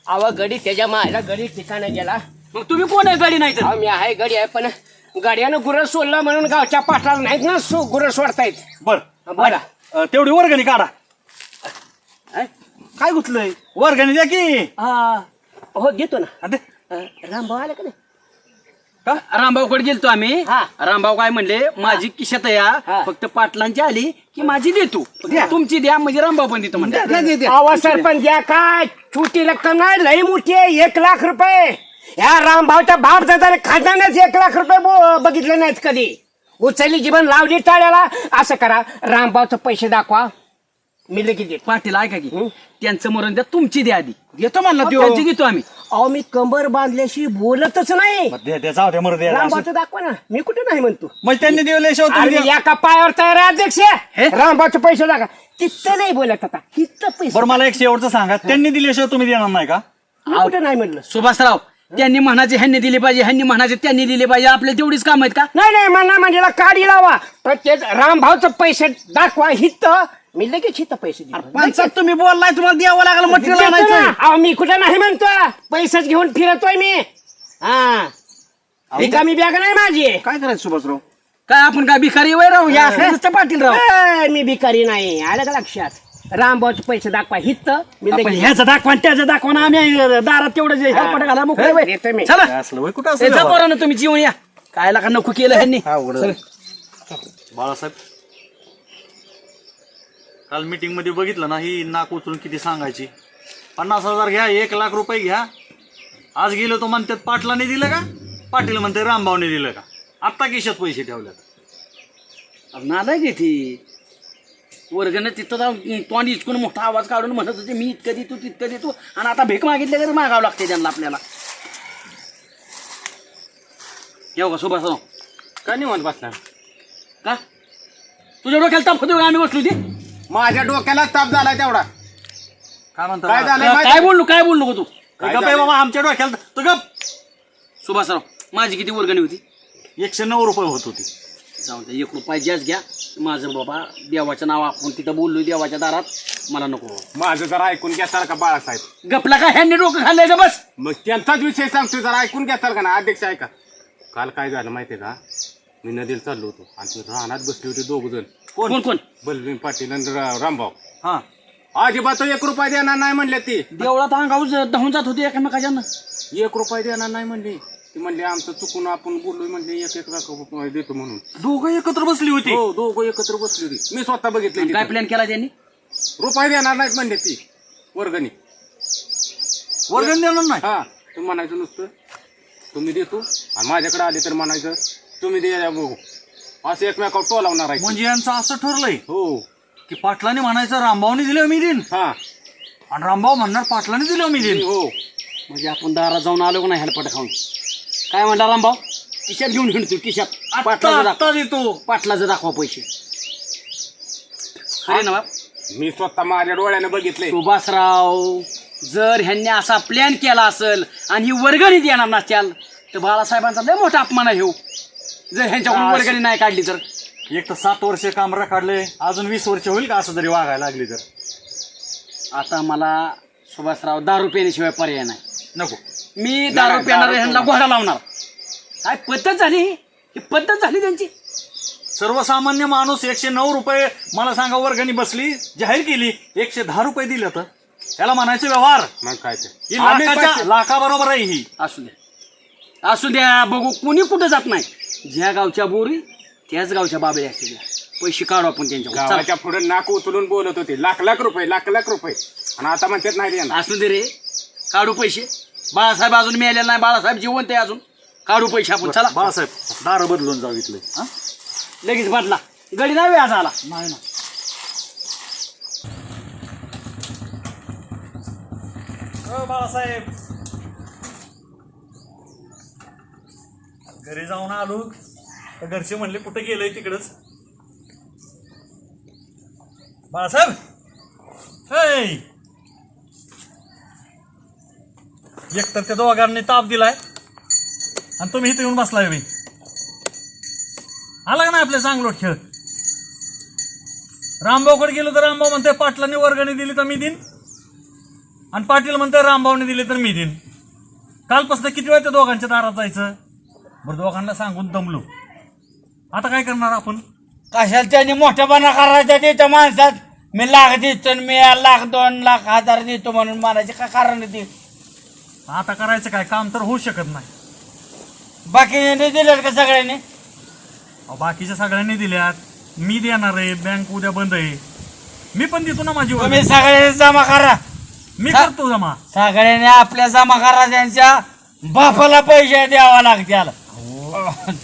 अहो गडी त्याच्या मायला गडी ठिकाणा गेला. मग तुम्ही कोण आहे गाडी नाही तर? अहो मी आहे गडी आहे, पण गाड्यानं गुरं सोडलं म्हणून गावच्या पाठाला नाहीत ना गुरं सोडतायत. बर बोला. तेवढी वर्गणी काढा. काय गुतलंय? वर्गणी द्या की. हो देतो ना. हा, दे. रामभाऊ आला का नाही? रामभाऊकडे गेलतो आम्ही. हा. रामभाऊ काय म्हणले, माझी किशात या, हा. फक्त पाटलांची आली की माझी देतो. तुमची द्या म्हणजे रामभाऊ पण देतो म्हणते. अहो सरपंच द्या काय, छोटी रक्कम नाही, लई मोठी आहे. 1 लाख रुपये. या रामभाऊच्या बाप दादाने खातानाच 1 लाख रुपये बघितले नाहीत कधी. उचलली जीवन लावली टाळ्याला. असं करा, रामभाऊचं पैसे दाखवा, मी लगेच देतो. पाटील ऐका की, त्यांचं मरण द्या, तुमची द्या आधी. घेतो म्हणला त्यो. त्यांची घेतो आम्ही. अहो मी कंबर बांधल्याशी बोलतच नाही. जाऊ द्या मरू द्या. रामभाऊचं दाखवा ना, मी कुठे नाही म्हणतो. मग त्यांनी दिल्याशिवाय तुम्ही अरे द्या. एका पायावर तयार आहे अध्यक्ष. रामभाऊचे पैसे दाखवा. तिथं नाही बोलत आता, तिथं पैसे. बरं मला एक शेवटचं सांगा, त्यांनी दिल्याशिवाय तुम्ही देणार नाही का? मी कुठे नाही म्हणलं. सुभाषराव, त्यांनी म्हणायचे ह्यांनी दिले पाहिजे, ह्यांनी म्हणायचे त्यांनी दिले पाहिजे. आपले तेवढीच काम आहेत का? नाही म्हणा म्हणजे काढी लावा, पण ते रामभाऊचं पैसे दाखवा. हित मी लगेच हित पैसे देईन. पंचायत तुम्ही बोललाय, तुम्हाला द्यावं लागलं मटेरियल देतो आणायचं. ना. अहो मी कुठे नाही म्हणतो, पैसेच घेऊन फिरतोय मी. हा रिकामी बॅग नाही माझी. काय करायचं सुभाषराव? काय आपण काय भिकारी वय राहू या पाटील राव. मी भिकारी नाही, आलं का लक्षात. रामभाऊचे पैसे दाखवा हित मी आपण लगेच ह्याचं दाखवा त्याचं दाखवा ना, आम्ही दारात तेवढं जे हेलपाट घाला मोकळे देतो वय. मी. चला काय असलं वय कुठं ए, असलं जा बाबा? पोरांनो, तुम्ही जीवन या. काय का नको केलं ह्यांनी. चल. बाळासाहेब, काल मीटिंग मध्ये बघितलं ना, ही नाक उचलून किती सांगायची. 50,000 घ्या, 1 लाख रुपये घ्या. आज गेलो तो म्हणतात पाटलाने दिलं का, पाटील म्हणते रामभाऊने दिलं का. आत्ता किशात पैसे ठेवल्यात. नालायक आहे ती. वर्गण तिथं जाऊन तोंड इचकून मोठा आवाज काढून म्हणत होते मी इतकं देतो तितकं देतो आणि आता भीक मागितल्या तरी मागावं लागते त्यांना आपल्याला. येऊ का सुभाषराव? का नाही म्हणत बसणार? का तुझ्या डोक्याला ताप होतो का आम्ही बसलो ते? माझ्या डोक्याला ताप झाला तेवढा. काय म्हणतो काय झालंय काय बोललो का तू? काय झालंय? बाबा आमच्या डोक्याला तू गप. सुभाषराव माझी किती वर्गणी होती? 109 रुपये होत होती. जाऊन त्या 1 रुपया जास्त घ्या. माझं बाबा देवाचं नाव आपण तिथं बोललो देवाच्या दारात, मला नको. माझं जरा ऐकून घेताल का बाळासाहेब? गपला का ह्यांनी डोकं खाल्लंय का बस? मग त्यांचाच विषय सांगतोय, जरा ऐकून घेताल का ना अध्यक्ष? ऐका, काल काय झालं माहितीये का, मी नदीला चाललो होतो आणि ते रानात बसले होते 2 जण. कोण कोण? बलवीन पाटील आणि रामभाऊ. हा अजिबात 1 रुपया देणार नाही म्हणले ते. देवळात अंगावर धावून जात होते एकमेकाच्या. 1 रुपया देणार नाही म्हणले ते. म्हणले आमचं चुकून आपण बोललोय, म्हणले 1-1 लाख रुपये देतो म्हणून. दोघं एकत्र बसली होती. हो, दोघं एकत्र बसली होती. मी स्वतः बघितले. काय प्लॅन केला त्यांनी? रुपये देणार नाहीत म्हणले ती. वर्गणी देणार नाही. हा, तुम्ही म्हणायचं नुसतं तुम्ही देतो आणि माझ्याकडे आले तर म्हणायचं तुम्ही द्या बघू. असं एकमेकावर टोलावणार आहे. म्हणजे यांचं असं ठरलंय हो. की पाटलाने म्हणायचं रामभाऊने दिलं मी देईन, हा. आणि रामभाऊ म्हणणार पाटलाने दिलं मी देईन. हो. म्हणजे आपण दारात जाऊन आलो का नाही हेलपाट खाऊन? काय म्हणला रामभाऊ? खिशात घेऊन हिंडतो खिशात. आत्ता देतो. पाटलाचं दाखवा पैसे. खरे ना बाप? मी स्वतः माझ्या डोळ्याने बघितले. सुभाषराव जर ह्यांनी असा प्लॅन केला असेल आणि ही वर्गणी देणार नसत्याल तर बाळासाहेबांचा लय मोठा अपमान आहे हो. जर ह्यांच्याकडून वर्गणी नाही काढली तर. एक तर 7 वर्ष काम काढले, अजून 20 वर्ष होईल का असं जरी वागायला लागली तर? आता मला सुभाषराव दारू पिण्याशिवाय पर्याय नाही. नको. मी दारू पिणार ह्यांना घोडा लावणार. काय पद्धत झाली ही पद्धत झाली त्यांची. सर्वसामान्य माणूस 109 रुपये मला सांगा वर्गणी बसली, जाहीर केली, 110 रुपये दिले तर त्याला म्हणायचं व्यवहार. मग काय ते ही लाखाबरोबर आहे ही. असू द्या बघू. कुणी कुठं जात नाही. ज्या गावच्या बोरी त्याच गावच्या बाबळ्या असू द्या. पैसे काढू आपण त्यांच्या. गावाच्या पुढे नाक उचलून बोलत होते लाख रुपये आणि आता म्हणतात नाही देणार. असू दे रे, काढू पैसे. बाळासाहेब अजून मिळालेला नाही. बाळासाहेब जिवंत आहे अजून. काढू पैसे आपण. चला बाळासाहेब दार बदलून जाऊ इथले. लगेच बदला. गडी नाही व्याज आला नाही ना. बाळासाहेब घरी जाऊन आलो तर घरचे म्हणले कुठे गेलंय तिकडच. बाळासाहेब एक तर त्या दोघांनी ताप दिलाय आणि तुम्ही इथे येऊन बसलाय. मी आला का नाही आपल्या चांगलोट खेळ? रामभाऊकडे गेलो तर रामभाऊ म्हणते पाटलाने वर्गणी दिली तर मी देईन, आणि पाटील म्हणते रामभाऊने दिले तर मी देईन. कालपासून किती वेळ त्या दोघांच्या दारात जायचं? बरं दोघांना सांगून दमलो. आता काय करणार आपण? कशाला त्यांनी मोठेपणा करायचा तिथं माणसात? मी लाख देतो, मी 1,00,000 2,00,000 1000 देतो म्हणून मारायचे काय कारण ते? आता करायचं काय? काम तर होऊ शकत नाही. बाकीने दिले का सगळ्यांनी? बाकीच्या सगळ्यांनी दिल्यात. मी देणार आहे. बँक उद्या बंद आहे. मी पण देतो ना माझी तुम्ही सगळ्यांनी जमा करा. मी करतो जमा. सगळ्यांनी आपल्या जमा करा. त्यांच्या बापाला पैसे द्यावा लागतील.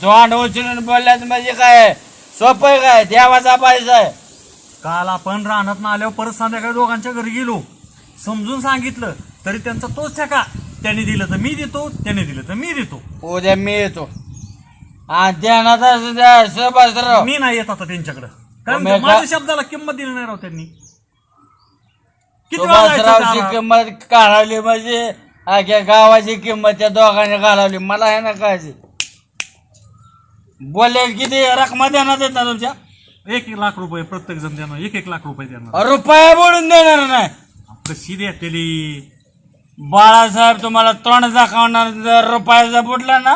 तोंड उचलून बोलल्यात म्हणजे काय सोपं आहे काय? देवाचा पैसा आहे. काल आपण रानात आल्यावर परत संध्याकाळी दोघांच्या घरी गेलो, समजून सांगितलं तरी त्यांचा तोच ठेका. त्यांनी दिलं तर मी देतो, त्याने दिलं तर मी देतो. उद्या मी येतो आणि देण्यात असू द्या सुभाषराव. मी नाही येत आता त्यांच्याकडं, कारण मग माझ्या शब्दाला किंमत दिली नाही राव त्यांनी. किती वेळा जायचं सुभाषरावची दारात? किंमत घालवली म्हणजे अख्या गावाची किंमत त्या दोघांनी घालवली. मला आहे ना काळजी. बोलले किती रकमा देण्यात येत ना तुमच्या? 1 लाख रुपये प्रत्येक जण देणार. 1 लाख रुपये देणार. रुपया बोलून देणार नाही. कशी देतली? बाळासाहेब तुम्हाला तोंड दाखवणार. जर रुपयाचा बुडला ना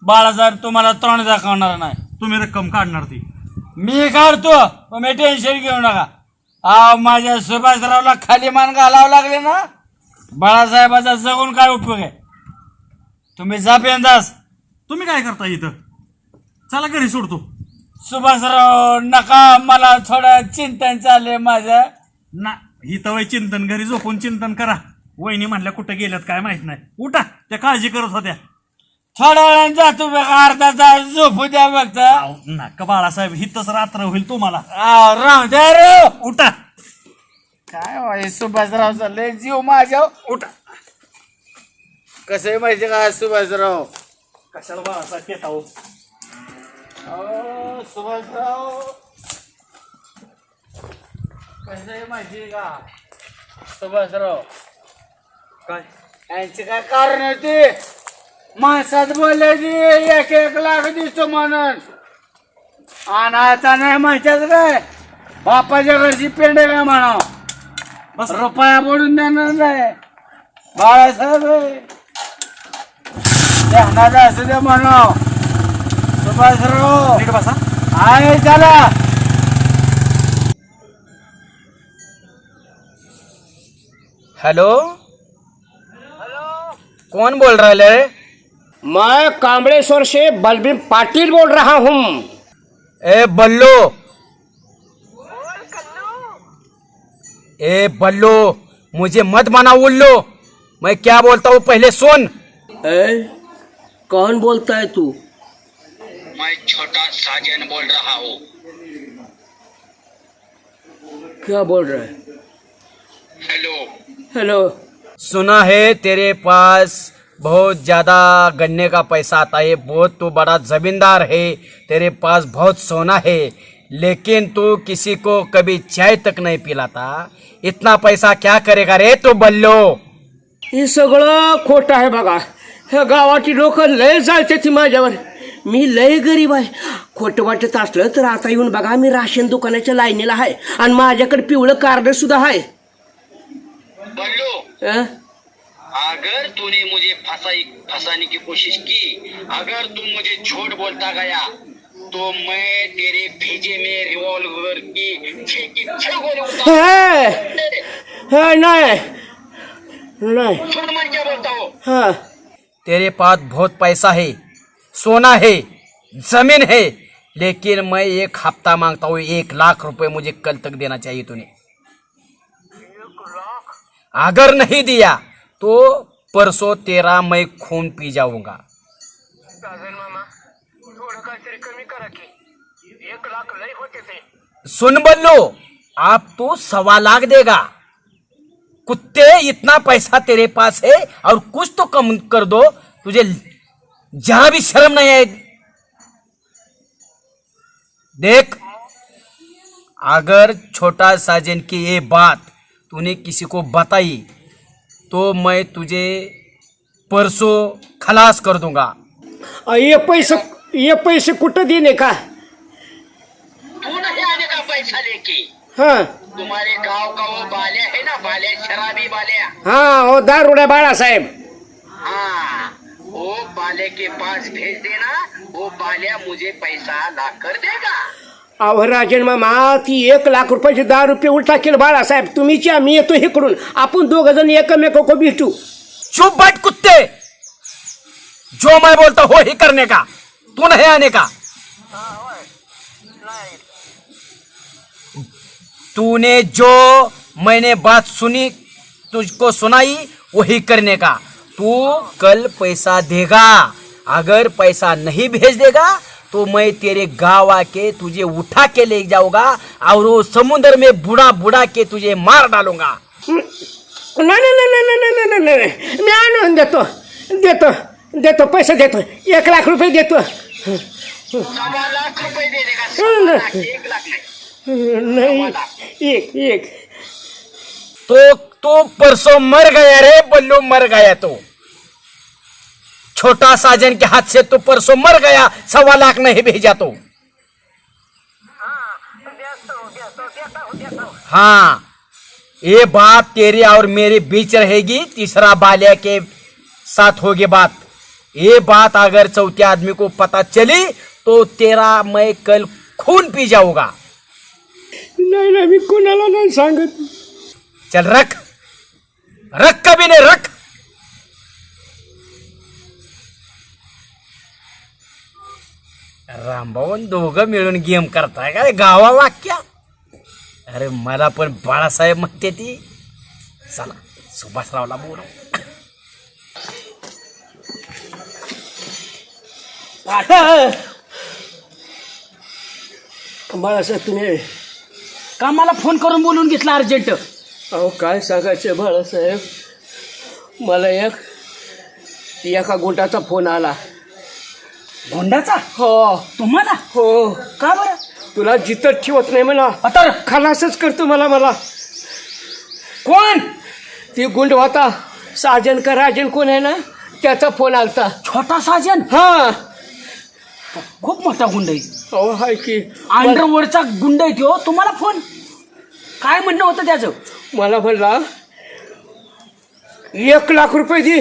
बाळासाहेब तुम्हाला तोंड दाखवणार नाही. तुम्ही रक्कम काढणार ती? मी काढतो, तुम्ही टेन्शन घेऊ नका. माझ्या सुभाषरावला खाली मान घालावं लागले ना बाळासाहेबाचा जगून काय उपयोग आहे? तुम्ही जा बिंदास. तुम्ही काय करता इथं? चला घरी सोडतो. सुभाषराव नका, मला थोडं चिंतन चाललंय माझं. ना इथं वय चिंतन, घरी झोपून चिंतन करा. वहिनी म्हणल्या कुठं गेल्यात काय माहित नाही. उठा, त्या काळजी करत होत्या. थोड्या वेळाने जातो बघा, अर्धा तास झोपू द्या बघता. नका बाळासाहेब हितच रात्र होईल तुम्हाला. राहू द्या रे. उठा. काय व्हाय सुभाषराव चाललंय जीव माझ्या. उठा. कसं आहे माहिती का सुभाषराव? कशाला बाळासाहेब येत आहो? सुभाषराव कसं आहे माहिती का सुभाषराव? काय यांचे काय कारण आहे ते? माणसात बोलायची 1-1 लाख दिसतो म्हणून, आणि आता नाही म्हणतात काय बापाच्या घरची पेंडे काय म्हणा, रुपया पडून देणार नाही. बाळासाहेब ध्यानात असू दे म्हणा. सुभाषराव नीट बसा. आहे चला. हेलो, कौन बोल रहा है? मैं कांबड़ेश्वर से बलबीर पाटिल बोल रहा हूँ. ए बल्लो, ए बल्लो, मुझे मत बना उल्लू. मैं क्या बोलता हूँ पहले सुन. कौन बोलता है तू? मैं छोटा साजन बोल रहा हूँ. क्या बोल रहा है? हेलो. हेलो. सुना है तेरे पास बहुत ज्यादा गन्ने का पैसा आता है, बहुत तू बड़ा जमींदार है, तेरे पास बहुत सोना है, लेकिन तू किसी को कभी चाय तक नहीं पिलाता. इतना पैसा क्या करेगा रे तू बल्लो? हे सगळं खोटं आहे बघा. ह्या गावाची लोक लय जाळते ती माझ्यावर. मी लय गरीब आहे. खोटं वाटत असलं तर आता येऊन बघा, मी राशन दुकानाच्या लाईनीला आहे आणि माझ्याकडे पिवळं कार्ड सुद्धा आहे. बल्लू, अं? अगर तूने मुझे फंसाने की कोशिश की, अगर तू मुझे झूठ बोलता गया तो मैं तेरे भेजे में रिवॉल्वर की 6 गोली हे, नाही नाही. सुन मैं क्या बोलता हूँ. हाँ. तेरे पास बहुत पैसा है, सोना है, जमीन है, लेकिन मैं 1 हफ्ता मांगता हूँ. 1 लाख रुपए मुझे कल तक देना चाहिए तूने. अगर नहीं दिया तो परसों तेरा मैं खून पी जाऊंगा. सुन बल्लू, आप तो 1.25 लाख देगा. कुत्ते, इतना पैसा तेरे पास है और कुछ तो कम कर दो. तुझे जरा भी शर्म नहीं है? देख, अगर छोटा साजन की ये बात तूने किसी को बताई तो मैं तुझे परसों खलास कर दूंगा. ये पैसे कुठं देणे का? तू नहीं आने का पैसा लेके. हाँ. तुम्हारे गांव का वो बाल्या है ना, बाल्या शराबी बाल्या. हाँ, हो दारुड्या बाळासाहेब. हाँ, वो बाले के पास भेज देना. वो बाल्या मुझे पैसा ला कर देगा. अहो राजन मामा, ती 1 लाख रुपयाची दारू पिऊन टाकेल बाळासाहेब. तुम्हीच आम्ही येतो इकडून, आपण 2 जण एकमेको भेटू. चुप बैठ कुत्ते, जो मैं बोलता हो ही करने का, तू नहीं आने का. तूने जो मैंने बात सुनी, तुझको सुनाई, वही करने का. तू कल पैसा देगा. अगर पैसा नहीं भेज देगा तो मैं तेरे गाँव आके तुझे उठा के ले जाऊंगा और वो समुद्र में बुड़ा बुड़ा के तुझे मार डालूंगा. नाही. मी आणून देतो पैसे देतो. 1 लाख रुपये देतो. 1.25 लाख रुपए दे देगा. 1 लाख नहीं. नाही, एक. तो परसों मर गया रे बल्लू, मर गया. तो छोटा साजन के हाथ से तो परसों मर गया. 1.25 लाख नहीं भेजा तो. हाँ, ये बात तेरे और मेरे बीच रहेगी. तीसरा बालिया के साथ होगी बात. ये बात अगर चौथे आदमी को पता चली तो तेरा मैं कल खून पी जाऊंगा. नाही, मी कोणाला नाही सांगत. चल रख कभी नहीं रख. रामभाऊन दोघं मिळून गेम करताय का गावा वाक्या? अरे मला पण बाळासाहेब म्हणते ती. चला सुभाषरावला बोलव. बाळासाहेब तुम्ही का मला फोन करून बोलून घेतला अर्जंट? अहो काय सांगायचं बाळासाहेब, मला एका गुंडाचा फोन आला. गुंडाचा? हो. तुम्हाला? हो. का बरं? तुला जिथं ठेवत नाही मला, आता खलासच करतो मला. कोण? ती गुंड होता साजन का राजन कोण आहे ना, त्याचा फोन आलता. छोटा साजन? हा. खूप मोठा गुंड आहे. हो हाय की, अंडरवर्ल्डचा गुंड आहे तो. तुम्हाला फोन काय म्हणणं होतं त्याचं? मला म्हणला 1 लाख रुपये दे.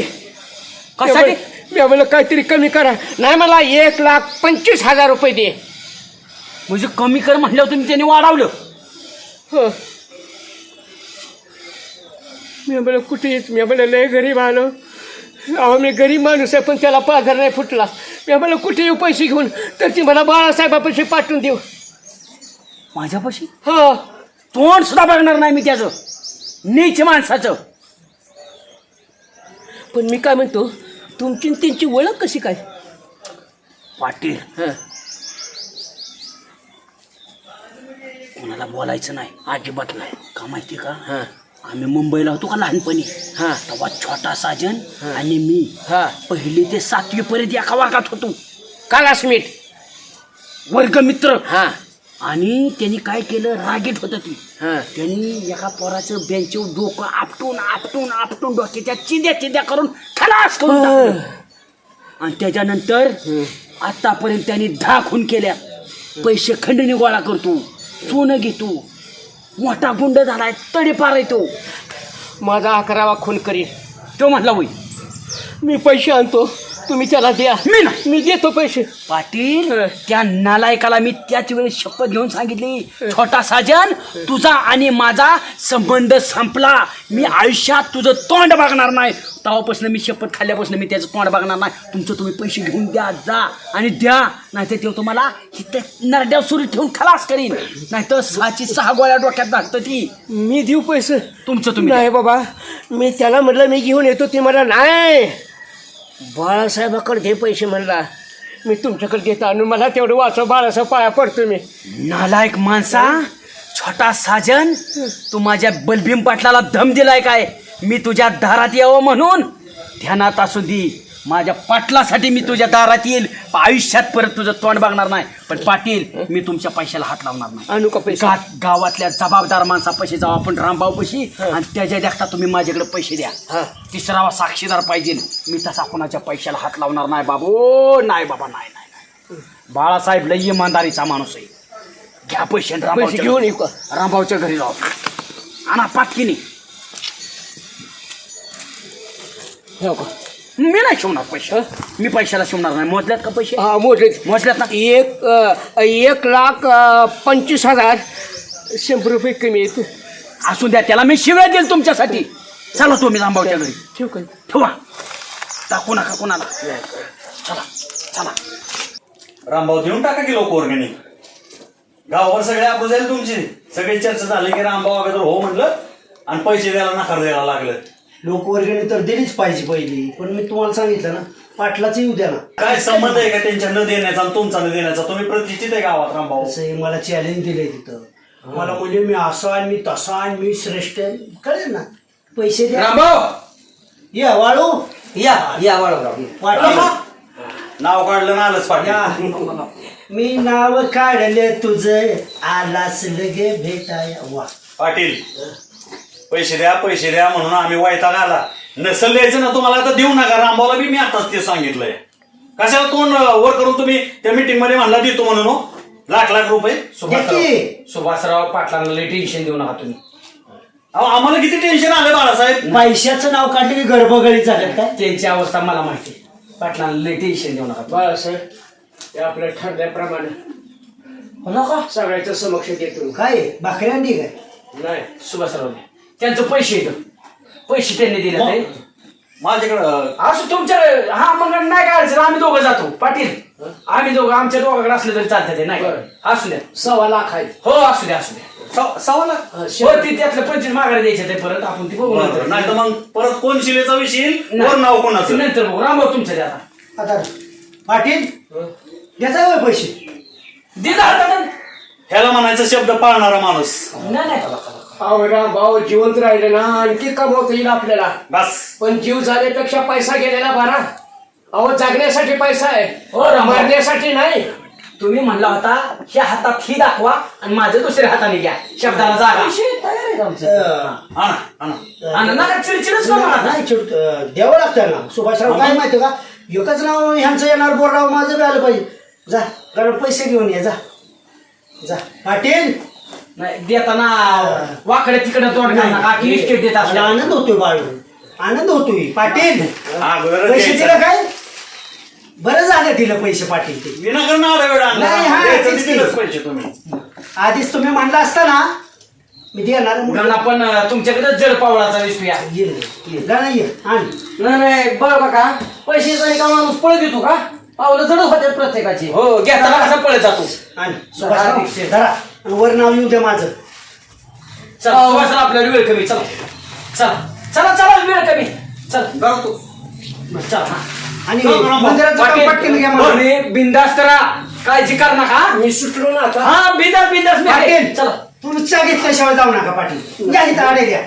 कशासाठी? मी म्हणलं काहीतरी कमी करा. नाही मला 1,25,000 रुपये दे. म्हणजे कमी कर म्हटल्यावर तुम्ही त्याने वाढवलं? हो. मी म्हणलं कुठे येत? मी म्हणलं लय गरीब आलो. अहो मी गरीब माणूस आहे, पण त्याला पाझर नाही फुटला. मी म्हणलं कुठे येऊ पैसे घेऊन? तर ती मला बाळासाहेबापाशी पाठवून देऊ. माझ्यापाशी? हो. तोंड सुद्धा बघणार नाही मी त्याचं, नीच माणसाचं. पण मी काय म्हणतो, तुमची त्यांची ओळख कशी काय? पाटील कोणाला बोलायचं नाही, अजिबात नाही. का माहिती का? आम्ही मुंबईला होतो का लहानपणी, तेव्हा छोटा साजन आणि मी 1ली ते 7वी पर्यंत एका वर्गात होतो. क्लासमेट, वर्गमित्र. आणि त्यांनी काय केलं, रागीट होतं ती. त्यांनी एका पोराचं बेंचवर डोकं आपटून डोक्याच्या चिंध्या करून खलास करून टाकलं. आणि त्याच्यानंतर आतापर्यंत त्यांनी 10 खून केल्या. पैसे खंडणी गोळा करतो, सोनं घेतो, मोठा गुंड झालाय, तडीपार येतो. माझा 11वा खून करीन. तो म्हटला होई मी पैसे आणतो, तुम्ही त्याला द्या. मी देतो पैसे. पाटील त्या नालायकाला मी त्याच वेळेस शपथ घेऊन सांगितली, छोटा साजन तुझा आणि माझा संबंध संपला. मी आयुष्यात तुझं तोंड बघणार नाही. तेव्हापासून मी शपथ खाल्ल्यापासून मी त्याचं तोंड बघणार नाही. तुमचं तुम्ही पैसे घेऊन द्या, जा आणि द्या, नाही तर ते तुम्हाला इथं नरड्यावर सुरू ठेवून खलास करीन. नाही तर 6 गोळ्या डोक्यात घालतं ती. मी देऊ पैसे? तुमचं तुम्ही नाही बाबा. मी त्याला म्हटलं मी घेऊन येतो, ती मला नाही. बाळासाहेबाकडे दे पैसे म्हणला, मी तुमच्याकडे देतो आणून, मला तेवढं वाचव बाळासाहेब, पाया पडतो मी. नालायक माणसा, छोटा साजन, तू माझ्या बलभीम पाटलाला धम दिलाय काय? मी तुझ्या दारात यावं म्हणून? ध्यानात असू दे, माझ्या पाटलासाठी मी तुझ्या दारात येईल. आयुष्यात परत तुझं तोंड बघणार नाही. पण पाटील मी तुमच्या पैशाला हात लावणार नाही. आणू का पैसे? गावातल्या जबाबदार माणसापाशी जाऊ आपण, रामभाऊपाशी, आणि त्याच्या देखता तुम्ही माझ्याकडे पैसे द्या. 3रा साक्षीदार पाहिजे. मी तसा कोणाच्या पैशाला हात लावणार नाही बाबू. नाही बाबा, नाही. बाळासाहेब लई इमानदारीचा माणूस आहे. घ्या पैसे, घेऊन येऊ का? रामभाऊच्या घरी जाऊ, आणा पाटकीनी. हो का? मी नाही शिवणार पैसे. मी पैशाला शिवणार नाही. मोजल्यात का पैसे? हा मोजल्यात ना. 1,25,000 100 रुपये कमी येतो. असू द्या, त्याला मी शिव्या देईल तुमच्यासाठी. चला तुम्ही रामभाऊच्या घरी. ठेवा, टाकू नका कोणाला. चला. रामभाऊ देऊन टाका की लोक वर्गणी. गावावर सगळे आपण जाईल तुमची. सगळी चर्चा झाली की रामभाऊ अगोदर हो म्हणलं आणि पैसे द्यायला नकार द्यायला लागलं. लोकवर्गणी तर दिलीच पाहिजे पहिली, पण मी तुम्हाला सांगितलं ना, पाटलाचं येऊ द्या ना. काय संबंध आहे का त्यांच्या न देण्याचा आणि तुमचा न देण्याचा? तुम्ही प्रतिष्ठित आहे गावात रामभाऊ. असं मला चॅलेंज दिलंय तिथं. मला म्हणजे मी असा आणि मी तसा आणि मी श्रेष्ठ आहे. कळेल ना, पैसे द्या. रामभाऊ या वाळू, या वाळूराव. पाटील नाव काढलं ना आलंच पाटील. या. मी नाव काढले तुझं, आलास लगे भेटाया. वा पाटील पैसे द्या म्हणून आम्ही वैताग आला. नसल द्यायचं ना तुम्हाला तर देऊ नका. रामभाऊला बी मी आताच ते सांगितलंय. कशाला तोंड वर करून तुम्ही त्या मीटिंग मध्ये म्हणला देतो म्हणून हो लाख रुपये. सुभाषराव पाटलांना लई टेन्शन देऊ नका तुम्ही. अहो आम्हाला किती टेन्शन आलं बाळासाहेब. पैशाचं नाव काढले की गडबगडीत झालं काय? त्यांची अवस्था मला माहिती. पाटलांना लई टेन्शन देऊ नका बाळासाहेब. ते आपलं ठरल्याप्रमाणे सगळ्याच्या समक्ष देतो. काय भाकरी आणली काय? नाही सुभाषराव त्यांचं पैसे येतं. पैसे त्यांनी दिले ते माझ्याकडं. असं तुमच्या हा मग नाही काय अडचण. आम्ही दोघं जातो पाटील. आम्ही दोघं आमच्या दोघांकडे असले तरी चालतं ते. नाही असू द्या. 1.25 लाख आहे. हो असू द्या. 1.25 लाख. वरती त्यातलं 25 माघारी द्यायचे ते परत आपण ती बघू नंतर. नाही तर मग परत कोण शिलेचा विषय वर नाव कोणाचं नंतर बघू. रामभाऊ तुमच्या द्या. आता पाटील देता होय पैसे दिला हातात. ह्याला म्हणायचा शब्द पाळणारा माणूस. नाही अहो रामभाऊ जिवंत राहिले ना आणखी कमवता येईल आपल्याला. बस पण जीव जाण्यापेक्षा पैसा गेलेला बरा. अहो जगण्यासाठी पैसा आहे, हो, रामभाऊ. मरण्यासाठी नाही. तुम्ही म्हणला होता ह्या हातात ही दाखवा आणि माझ्या दुसऱ्या हाताने घ्या, शब्दाला जागा. आणि नका चिडचिडच करू नका. नाही द्यावं लागतं ना. सुभाषराव काय माहिती का, एकच नाव ह्यांचं येणार, बोरराव माझं बी आलं पाहिजे. जा कारण पैसे घेऊन ये. जा जा पाटील. नाही देताना वाकडे तिकडे तोड घाल नका की इस्टेट देत मला असल्या. आनंद होतोय बाळू, आनंद होतोय. पाटील अगोदरच पैसे द्यायचं. दिलं काय, बरं झालं दिलं पैसे पाटील. ते विनाकारण आढळवेळ आणला. नाही, हा, द्यायचं तेच ते दिलंच की. पाहिजे तुम्ही. आधीच तुम्ही म्हणला असता ना मी देणार. गणा पण तुमच्याकडे जड पावळाचा दिसतोया. नाही नाही बघ काका, पैसे जरी का माणूस पळत येतो का, पावलं जड होते प्रत्येकाची. हो घेताना कसा पळत जातो. धरा आणि वर नाव येऊ द्या माझं. चला सुभाष आपल्याला वेळ कमी. चला चला चला चला वेळ कमी. चल बरं तू चला. आणि चला, मंदिराचं काम पटकन घ्या मला. बिंदास करा, काळजी कर नका. मी सुटलो ना आता. हा बिंदास बिंदास मी आहे. पाटील चला तुमच्या घेतल्याशिवाय जाऊ नका पाटील. या इथं आडे द्या.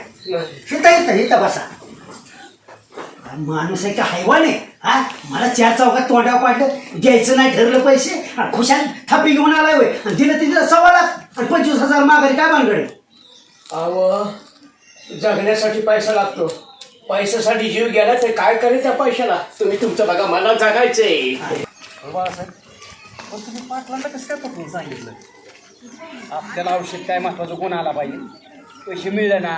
इथं बसा. माणूस आहे का हैवान आहे हा. मला 4 चौकात तोंडावर पाडलं, द्यायचं नाही ठरलं पैसे आणि खुशाल थापी घेऊन आलाय होय. आणि दिलं तिथं 1.25 लाख आणि 25,000 माघारी. काय भानगडे. अहो जगण्यासाठी पैसा लागतो. पैशासाठी जीव गेला तर काय करेल त्या पैशाला. तुम्ही तुमचं बघा, मला जगायचंय. आपल्याला औषध काय महत्वाचं कोण आला पाहिजे. पैसे मिळले ना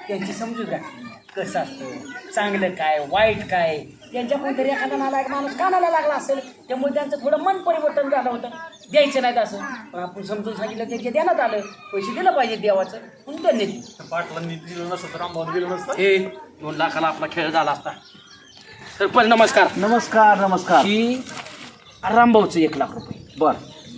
त्यांची समजूत घातली कसं असतं, चांगलं काय वाईट काय. त्यांच्याकडून तरी एखादा नालायक माणूस कानाला लागला असेल, त्यामुळे त्यांचं थोडं मन परिवर्तन झालं होतं. द्यायचं नाहीत असं, पण आपण समजून सांगितलं त्यांच्या देण्यात आलं. पैसे दिलं पाहिजे देवाचं म्हणून त्यांनी दिलं. पाटलांनी दिलं नसतं तर रामभाऊने दिलं नसतं. हे 2 लाखाला आपला खेळ झाला असता. सरपंच नमस्कार. नमस्कार नमस्कार. ही रामभाऊचं 1 लाख रुपये. बर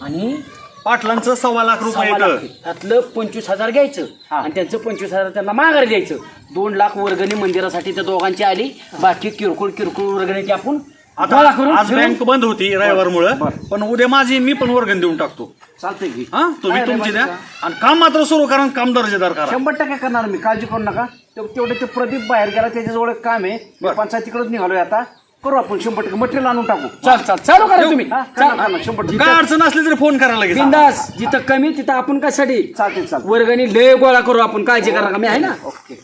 आणि पाटलांचं 1.25 लाख रुपये 1.25 लाख. येतं. त्यातलं 25,000 घ्यायचं आणि त्यांचं 25,000 त्यांना माघारी द्यायचं. 2 लाख वर्गणी मंदिरासाठी त्या दोघांची आली. बाकी किरकोळ वर्गणीची आपण आता आज बँक बंद होती रविवारमुळे, पण उद्या माझी मी पण वर्गण देऊन टाकतो. चालतंय की. हा तुम्ही तुमची द्या आणि काम मात्र सुरू करा, काम दर्जेदार करा. 100% करणार मी, काळजी करू नका. तेवढे ते प्रदीप बाहेर गेला, त्याच्याजवळ एक काम आहे. पंचायतीकडेच निघालोय आता. करू आपण 100% मटेरियल आणून टाकू. चालू करा तुम्ही. हा, करणार ना, 100%. काय अडचण असली तरी फोन करायला लागेल. बिंदास जिथं कमी तिथं आपण कशासाठी चालते चालते. वर्गणी लय गोळा करू आपण. काळजी करा का मी आहे ना. ओके.